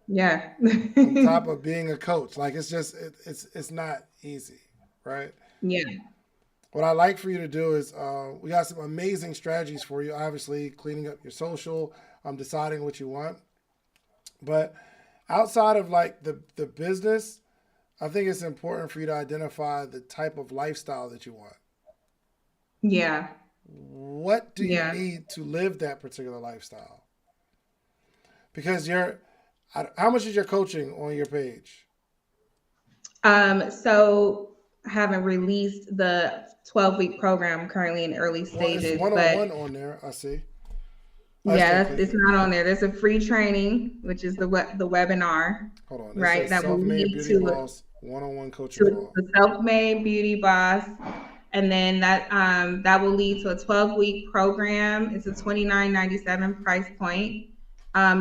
Yeah. On top of being a coach. Like it's just, it's not easy, right? Yeah. What I like for you to do is we got some amazing strategies for you. Obviously, cleaning up your social, deciding what you want. But outside of like the business, I think it's important for you to identify the type of lifestyle that you want. Yeah. What do you need to live that particular lifestyle? Because how much is your coaching on your page? So I haven't released the 12-week program currently in early stages. It's one-on-one on there, I see. It's not on there. There's a free training, which is the webinar. Hold on. Right. That will lead Beauty to Boss one-on-one coaching call. The Self-Made Beauty Boss. And then that will lead to a 12-week program. It's a $29.97 price point,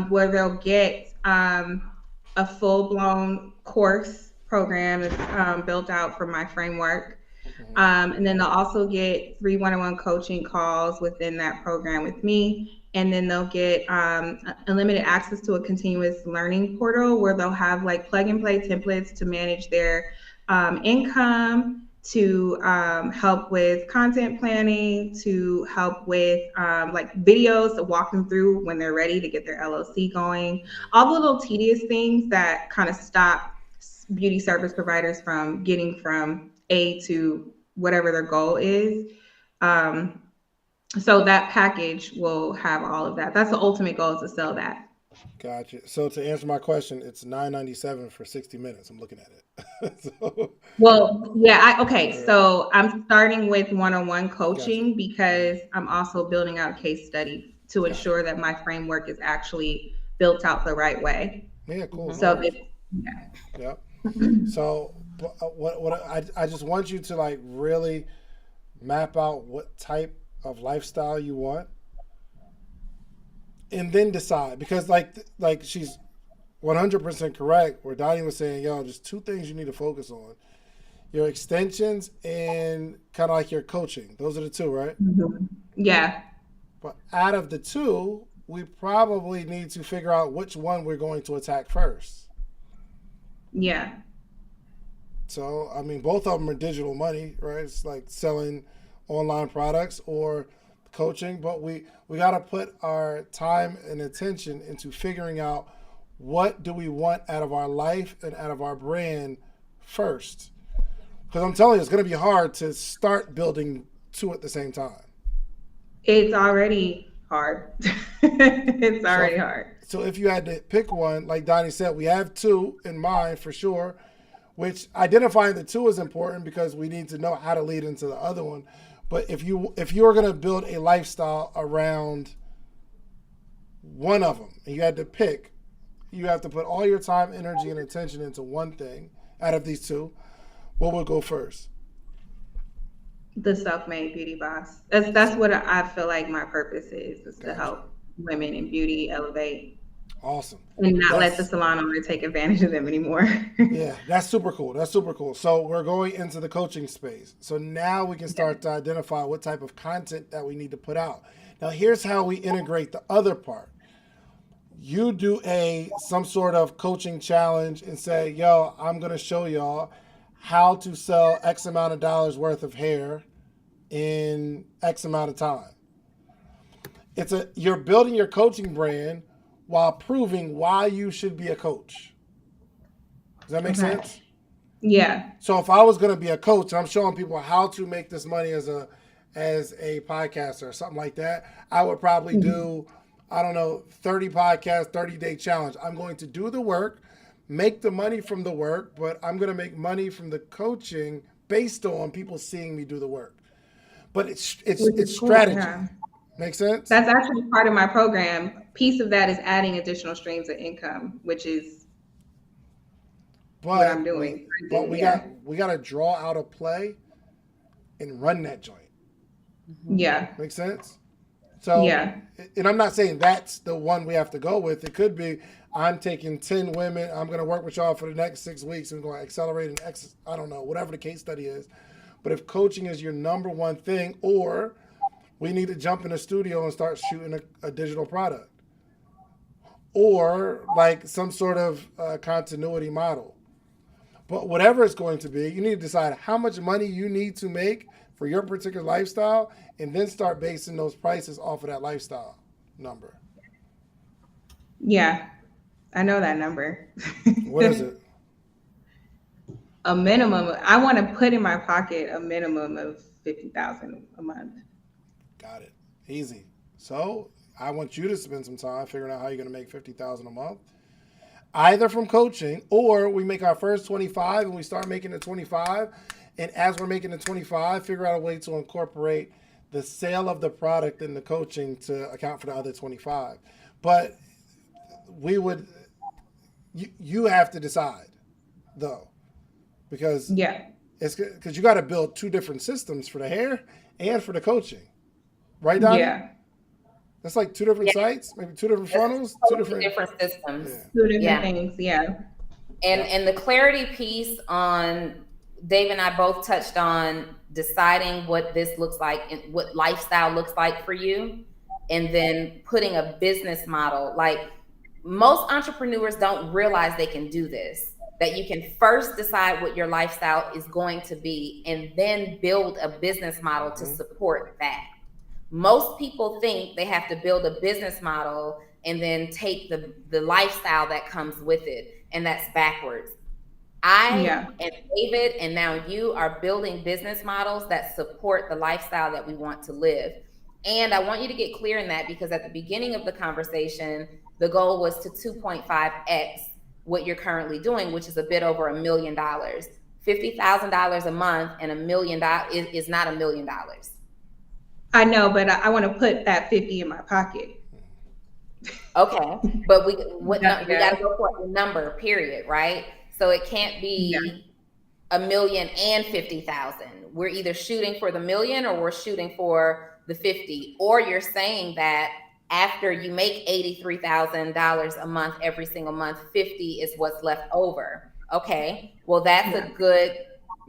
where they'll get a full-blown course program that's built out from my framework. And then they'll also get 3 one-on-one coaching calls within that program with me. And then they'll get unlimited access to a continuous learning portal where they'll have like plug and play templates to manage their income, to help with content planning, to help with like videos to walk them through when they're ready to get their LLC going. All the little tedious things that kind of stop beauty service providers from getting from A to whatever their goal is. So that package will have all of that. That's the ultimate goal, is to sell that. Gotcha. So to answer my question, it's $9.97 for 60 minutes. I'm looking at it. So I'm starting with one-on-one coaching because I'm also building out a case study to ensure that my framework is actually built out the right way. Yeah, cool. So yeah. So I just want you to like really map out what type of lifestyle you want and then decide, because like she's 100% correct where Donnie was saying, just 2 things you need to focus on: your extensions and kind of like your coaching. Those are the 2, right? Yeah. But out of the 2, we probably need to figure out which one we're going to attack first. Yeah. So, I mean, both of them are digital money, right? It's like selling online products or coaching, but we got to put our time and attention into figuring out what do we want out of our life and out of our brand first. Because I'm telling you, it's going to be hard to start building 2 at the same time. It's already hard. It's already hard. So if you had to pick one, like Donnie said, we have 2 in mind for sure, which identifying the 2 is important because we need to know how to lead into the other one. But if you're going to build a lifestyle around one of them, and you had to pick, you have to put all your time, energy, and attention into one thing out of these two, what would go first? The self-made beauty boss. That's what I feel like my purpose is to help women in beauty elevate. Awesome. And not let the salon owner take advantage of them anymore. Yeah, that's super cool. That's super cool. So we're going into the coaching space. So now we can start to identify what type of content that we need to put out. Now here's how we integrate the other part. You do some sort of coaching challenge and say, yo, I'm going to show y'all how to sell X amount of dollars worth of hair in X amount of time. You're building your coaching brand while proving why you should be a coach. Does that make sense? Yeah. So if I was going to be a coach, I'm showing people how to make this money as a podcaster or something like that, I would probably do, 30 podcasts, 30-day challenge. I'm going to do the work, make the money from the work, but I'm going to make money from the coaching based on people seeing me do the work. But it's strategy. Yeah. Make sense? That's actually part of my program. Piece of that is adding additional streams of income, which is what I'm doing. But we got to draw out a play and run that joint. Yeah. Make sense? So, yeah. And I'm not saying that's the one we have to go with. It could be, I'm taking 10 women. I'm going to work with y'all for the next 6 weeks. And we're going to accelerate I don't know, whatever the case study is. But if coaching is your number one thing, or we need to jump in the studio and start shooting a digital product, or like some sort of continuity model. But whatever it's going to be, you need to decide how much money you need to make for your particular lifestyle, and then start basing those prices off of that lifestyle number. Yeah, I know that number. What is it? A minimum. I want to put in my pocket a minimum of $50,000 a month. Got it. Easy. So I want you to spend some time figuring out how you're going to make $50,000 a month, either from coaching, or we make our first 25 and we start making the 25. And as we're making the 25, figure out a way to incorporate the sale of the product in the coaching to account for the other 25. But you have to decide though, because it's because you got to build two different systems for the hair and for the coaching. Right, Donnie? Yeah. That's like two different sites, maybe two different funnels, two different systems. Yeah. Two different things, yeah. And the clarity piece on, Dave and I both touched on deciding what this looks like and what lifestyle looks like for you, and then putting a business model. Like, most entrepreneurs don't realize they can do this, that you can first decide what your lifestyle is going to be and then build a business model to support that. Most people think they have to build a business model and then take the lifestyle that comes with it. And that's backwards. And David and now you are building business models that support the lifestyle that we want to live. And I want you to get clear in that, because at the beginning of the conversation, the goal was to 2.5x what you're currently doing, which is a bit over $1 million. $50,000 a month and $1 million is not $1 million. I know, but I want to put that 50 in my pocket. Okay, but we got to go for the number, period, right? So it can't be $1 million and 50,000. We're either shooting for the $1 million or we're shooting for the 50. Or you're saying that after you make $83,000 a month every single month, 50 is what's left over. Okay, well that's a good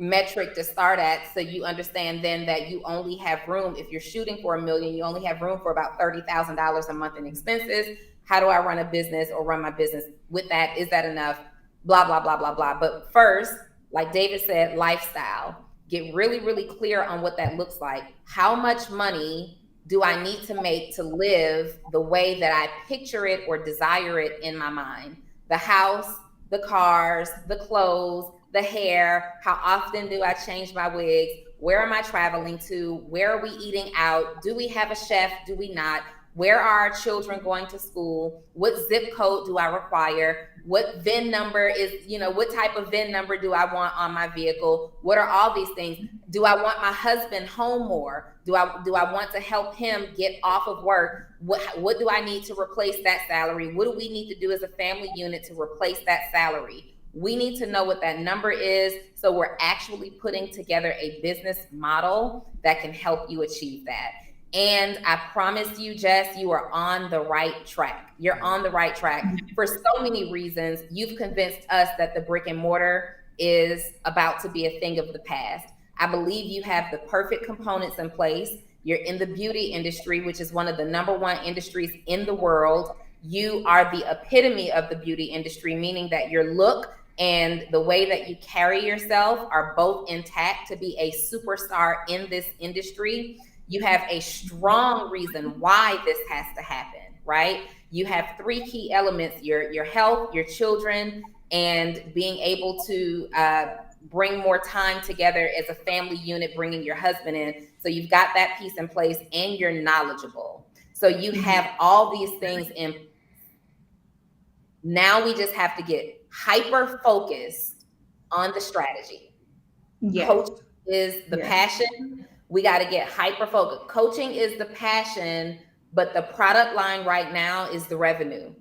metric to start at, so you understand then that you only have room, if you're shooting for $1 million, you only have room for about $30,000 a month in expenses. How do I run a business or run my business with that? Is that enough? Blah, blah, blah, blah, blah. But first, like David said, lifestyle. Get really, really clear on what that looks like. How much money do I need to make to live the way that I picture it or desire it in my mind? The house, the cars, the clothes, the hair. How often do I change my wigs? Where am I traveling to? Where are we eating out? Do we have a chef? Do we not? Where are our children going to school? What zip code do I require? What VIN number is, what type of VIN number do I want on my vehicle? What are all these things? Do I want my husband home more? Do I want to help him get off of work? What do I need to replace that salary? What do we need to do as a family unit to replace that salary? We need to know what that number is, so we're actually putting together a business model that can help you achieve that. And I promise you, Jess, you are on the right track. You're on the right track for so many reasons. You've convinced us that the brick and mortar is about to be a thing of the past. I believe you have the perfect components in place. You're in the beauty industry, which is one of the #1 industries in the world. You are the epitome of the beauty industry, meaning that your look and the way that you carry yourself are both intact to be a superstar in this industry. You have a strong reason why this has to happen, right? You have 3 key elements: your health, your children, and being able to bring more time together as a family unit, bringing your husband in. So you've got that piece in place, and you're knowledgeable. So you have all these things in. Now we just have to get hyper focused on the strategy. Yes. Coaching is the passion. We got to get hyper focused. Coaching is the passion, but the product line right now is the revenue.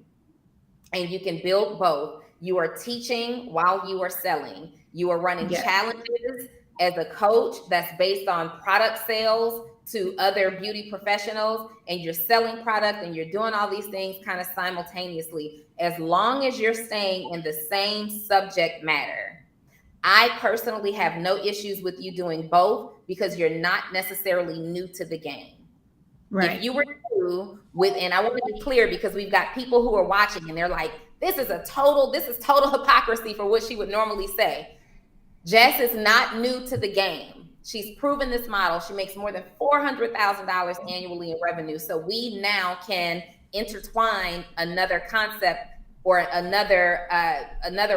And you can build both. You are teaching while you are selling. You are running challenges as a coach that's based on product sales to other beauty professionals, and you're selling product and you're doing all these things kind of simultaneously, as long as you're staying in the same subject matter. I personally have no issues with you doing both, because you're not necessarily new to the game. Right. If you were new and I want to be clear, because we've got people who are watching and they're like, this is total hypocrisy for what she would normally say. Jess is not new to the game. She's proven this model. She makes more than $400,000 annually in revenue. So we now can intertwine another concept or another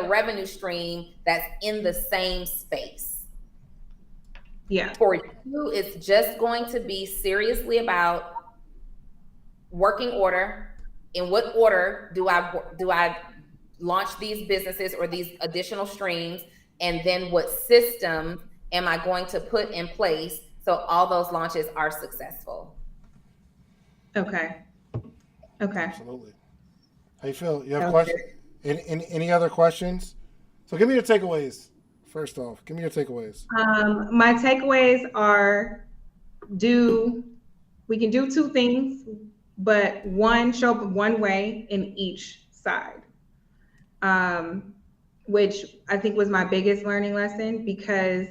revenue stream that's in the same space. Yeah. For you, it's just going to be seriously about working order. In what order do I launch these businesses or these additional streams? And then what system am I going to put in place so all those launches are successful? Okay. Absolutely. How you feel? You have questions? Any other questions? So give me your takeaways. First off, give me your takeaways. My takeaways are we can do 2 things, but one, show up one way in each side. Which I think was my biggest learning lesson, because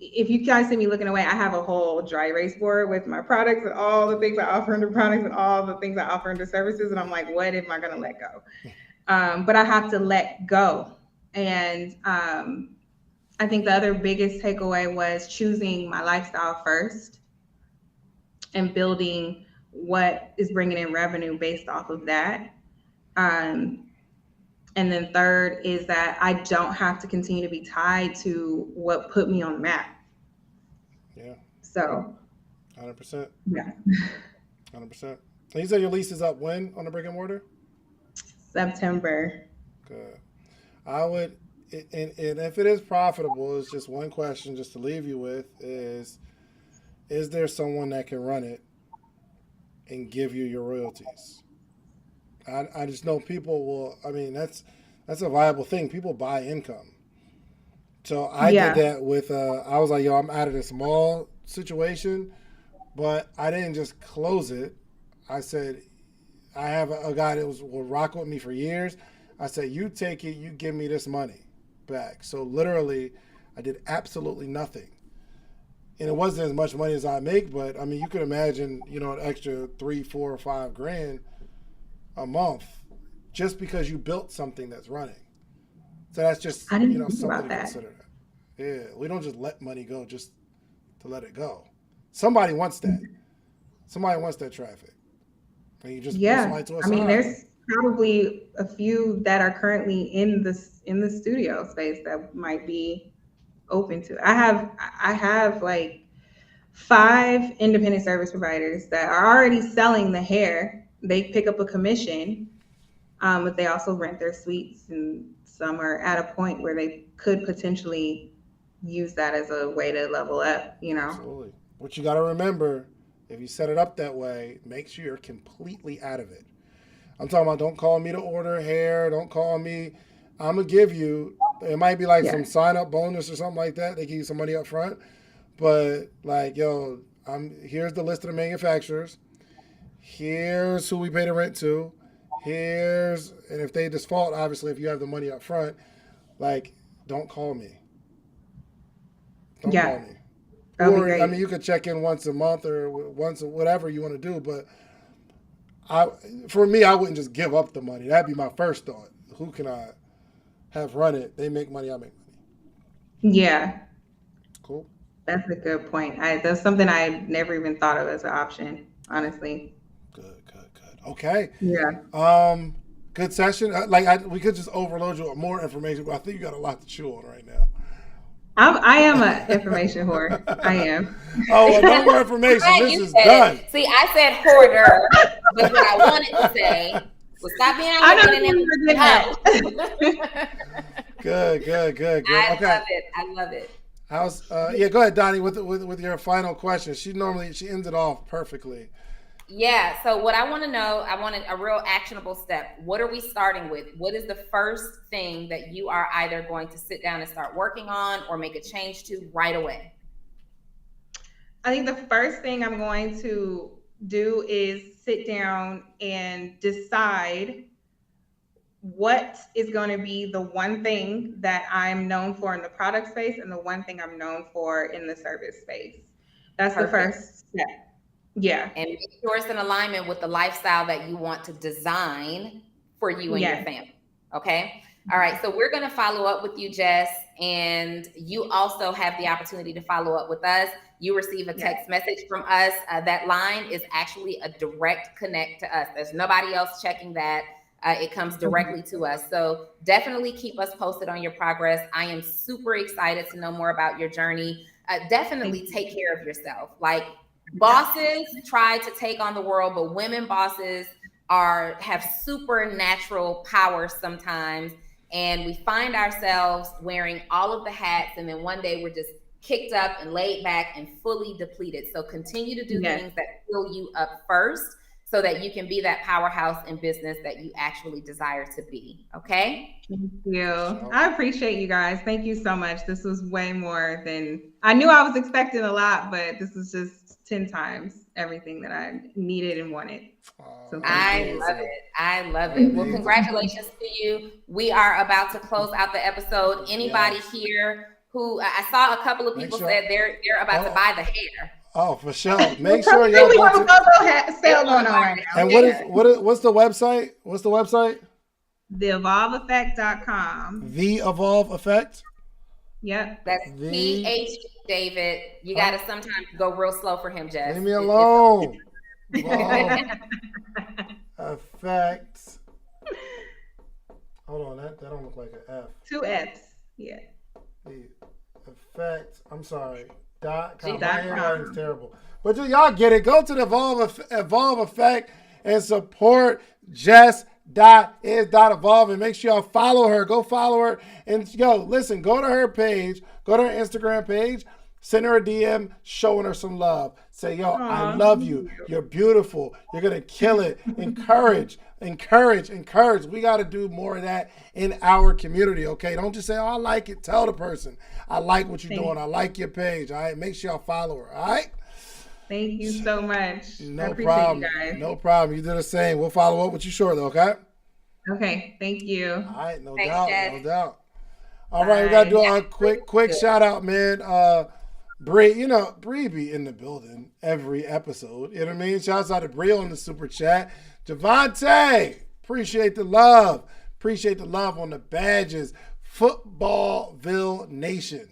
if you guys see me looking away, I have a whole dry erase board with my products and all the things I offer under products and all the things I offer under services. And I'm like, what am I going to let go? But I have to let go. And I think the other biggest takeaway was choosing my lifestyle first and building what is bringing in revenue based off of that. And then third is that I don't have to continue to be tied to what put me on the map. Yeah. So. 100%. Yeah. 100%. And you said your lease is up when on the brick and mortar? September. Good. I would, and if it is profitable, it's just one question just to leave you with is there someone that can run it and give you your royalties? I just know people will. I mean, that's a viable thing. People buy income. So I did that with. I was like, I'm out of this small situation, but I didn't just close it. I said, I have a guy that will rock with me for years. I said, you take it, you give me this money back. So literally, I did absolutely nothing. And it wasn't as much money as I make, but I mean, you can imagine, an extra $3, $4, or $5,000 a month just because you built something that's running. So that's just something to consider. Yeah, we don't just let money go just to let it go. Somebody wants that. Somebody wants that traffic. And you just pull somebody to a side. There's probably a few that are currently in the studio space that might be open to. I have like 5 independent service providers that are already selling the hair. They pick up a commission, but they also rent their suites, and some are at a point where they could potentially use that as a way to level up, Absolutely. What you got to remember, if you set it up that way, make sure you're completely out of it. I'm talking about, don't call me to order hair. Don't call me. I'm going to give you, it might be like some sign up bonus or something like that. They give you some money up front. But like, yo, here's the list of the manufacturers. Here's who we pay the rent to. And if they default, obviously, if you have the money up front, like, don't call me. Don't call me. That'll be great. I mean, you could check in once a month or once or whatever you want to do, but for me, I wouldn't just give up the money. That'd be my first thought. Who can I have run it? They make money, I make money. Yeah. Cool. That's a good point. That's something I never even thought of as an option, honestly. Good. Okay. Yeah. Good session. We could just overload you with more information, but I think you got a lot to chew on right now. I am an information whore. I am. Oh, well, no more information. This is done. See, I said hoarder, but what I wanted to say was stop being Good. I love it. I love it. Go ahead, Donnie, with your final question. She ends it off perfectly. Yeah. So what I want to know, I wanted a real actionable step. What are we starting with? What is the first thing that you are either going to sit down and start working on or make a change to right away? I think the first thing I'm going to do is sit down and decide what is going to be the one thing that I'm known for in the product space and the one thing I'm known for in the service space. That's Perfect. The first step. Yeah. And make sure it's in alignment with the lifestyle that you want to design for you and your family. Okay. All right. So we're going to follow up with you, Jess, and you also have the opportunity to follow up with us. You receive a text message from us. That line is actually a direct connect to us. There's nobody else checking that. It comes directly to us. So definitely keep us posted on your progress. I am super excited to know more about your journey. Definitely take care of yourself. Like, bosses try to take on the world, but women bosses have supernatural power sometimes. And we find ourselves wearing all of the hats. And then one day we're just kicked up and laid back and fully depleted. So continue to do things that fill you up first so that you can be that powerhouse in business that you actually desire to be. Okay? Thank you. I appreciate you guys. Thank you so much. This was way more than I knew I was expecting a lot, but this is just 10 times everything that I needed and wanted. So I love it. Well, congratulations to you. We are about to close out the episode. Anybody here who I saw a couple of people said they're about to buy the hair. Oh, for sure. Make sure y'all we have a sale going on right now. And what's the website? What's the website? TheEvolveEffect.com. The Evolve Effect? Yep. That's PH David. You got to sometimes go real slow for him, Jess. Leave me alone. Effect. Hold on, that don't look like an F. 2 F's. Yeah. The Effect. I'm sorry. .com. My handwriting is terrible. But y'all get it. Go to the Evolve Effect and support Jess.is.evolve and make sure y'all follow her. Go follow her. And listen, go to her page. Go to her Instagram page. Send her a DM showing her some love. Say, I love you. You're beautiful. You're going to kill it. Encourage. We got to do more of that in our community, okay? Don't just say, I like it. Tell the person, I like what you're doing. I like your page, all right? Make sure y'all follow her, all right? Thank you so much. No problem. You guys. No problem. You do the same. We'll follow up with you shortly, okay? Okay. Thank you. All right. No doubt. All right. We got to do a quick shout out, man. Bree, Bree be in the building every episode. You know what I mean? Shouts out to Bree on the super chat. Javante, appreciate the love. Appreciate the love on the badges. Footballville Nation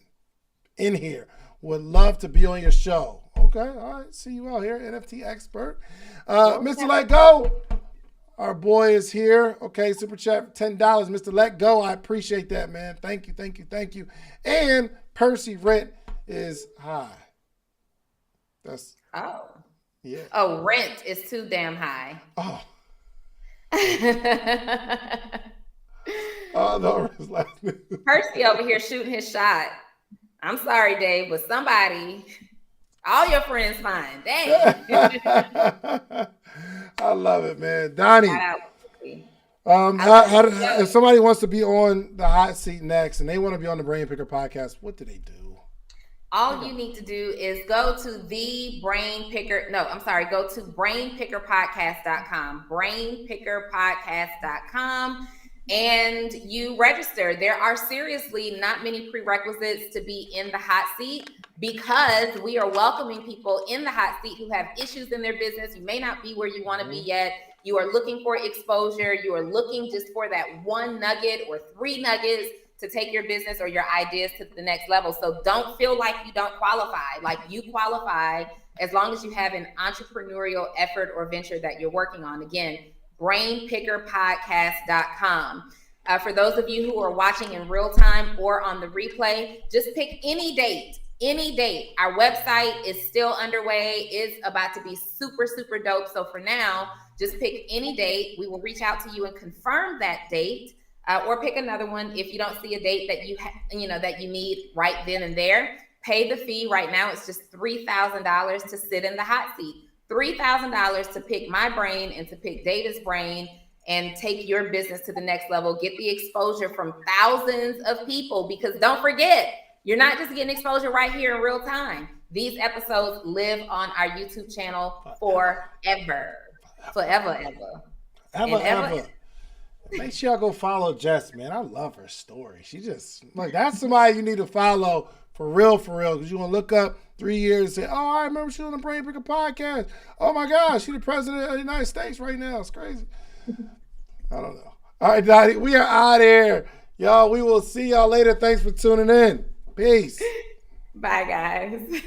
in here. Would love to be on your show. Okay, all right. See you out here, NFT expert. Mr. Let Go, our boy is here. Okay, super chat for $10. Mr. Let Go, I appreciate that, man. Thank you. And Percy Rent is high. That's Oh. yeah. Oh, rent is too damn high. Oh. Oh no, it's laughing. Percy over here shooting his shot. I'm sorry, Dave, but somebody, all your friends fine. Dang. I love it, man. Donnie. Shout out, Percy. If somebody wants to be on the hot seat next and they want to be on the Brain Picker podcast, what do they do? All you need to do is go to go to brainpickerpodcast.com, brainpickerpodcast.com, and you register. There are seriously not many prerequisites to be in the hot seat because we are welcoming people in the hot seat who have issues in their business. You may not be where you want to be yet. You are looking for exposure. You are looking just for that one nugget or 3 nuggets to take your business or your ideas to the next level. So don't feel like you don't qualify. Like, you qualify as long as you have an entrepreneurial effort or venture that you're working on. Again, brainpickerpodcast.com. For those of you who are watching in real time or on the replay, just pick any date. Our website is still underway. It's about to be super, super dope. So for now, just pick any date. We will reach out to you and confirm that date. Or pick another one if you don't see a date that that you need right then and there. Pay the fee. Right now, it's just $3,000 to sit in the hot seat. $3,000 to pick my brain and to pick David's brain and take your business to the next level. Get the exposure from thousands of people, because don't forget, you're not just getting exposure right here in real time. These episodes live on our YouTube channel forever. Ever. Make sure y'all go follow Jess, man. I love her story. She just, like, that's somebody you need to follow for real, because you're going to look up 3 years and say, oh, I remember she was on the Brain Picker podcast. Oh, my gosh, she's the president of the United States right now. It's crazy. I don't know. All right, Dottie, we are out here. Y'all, we will see y'all later. Thanks for tuning in. Peace. Bye, guys.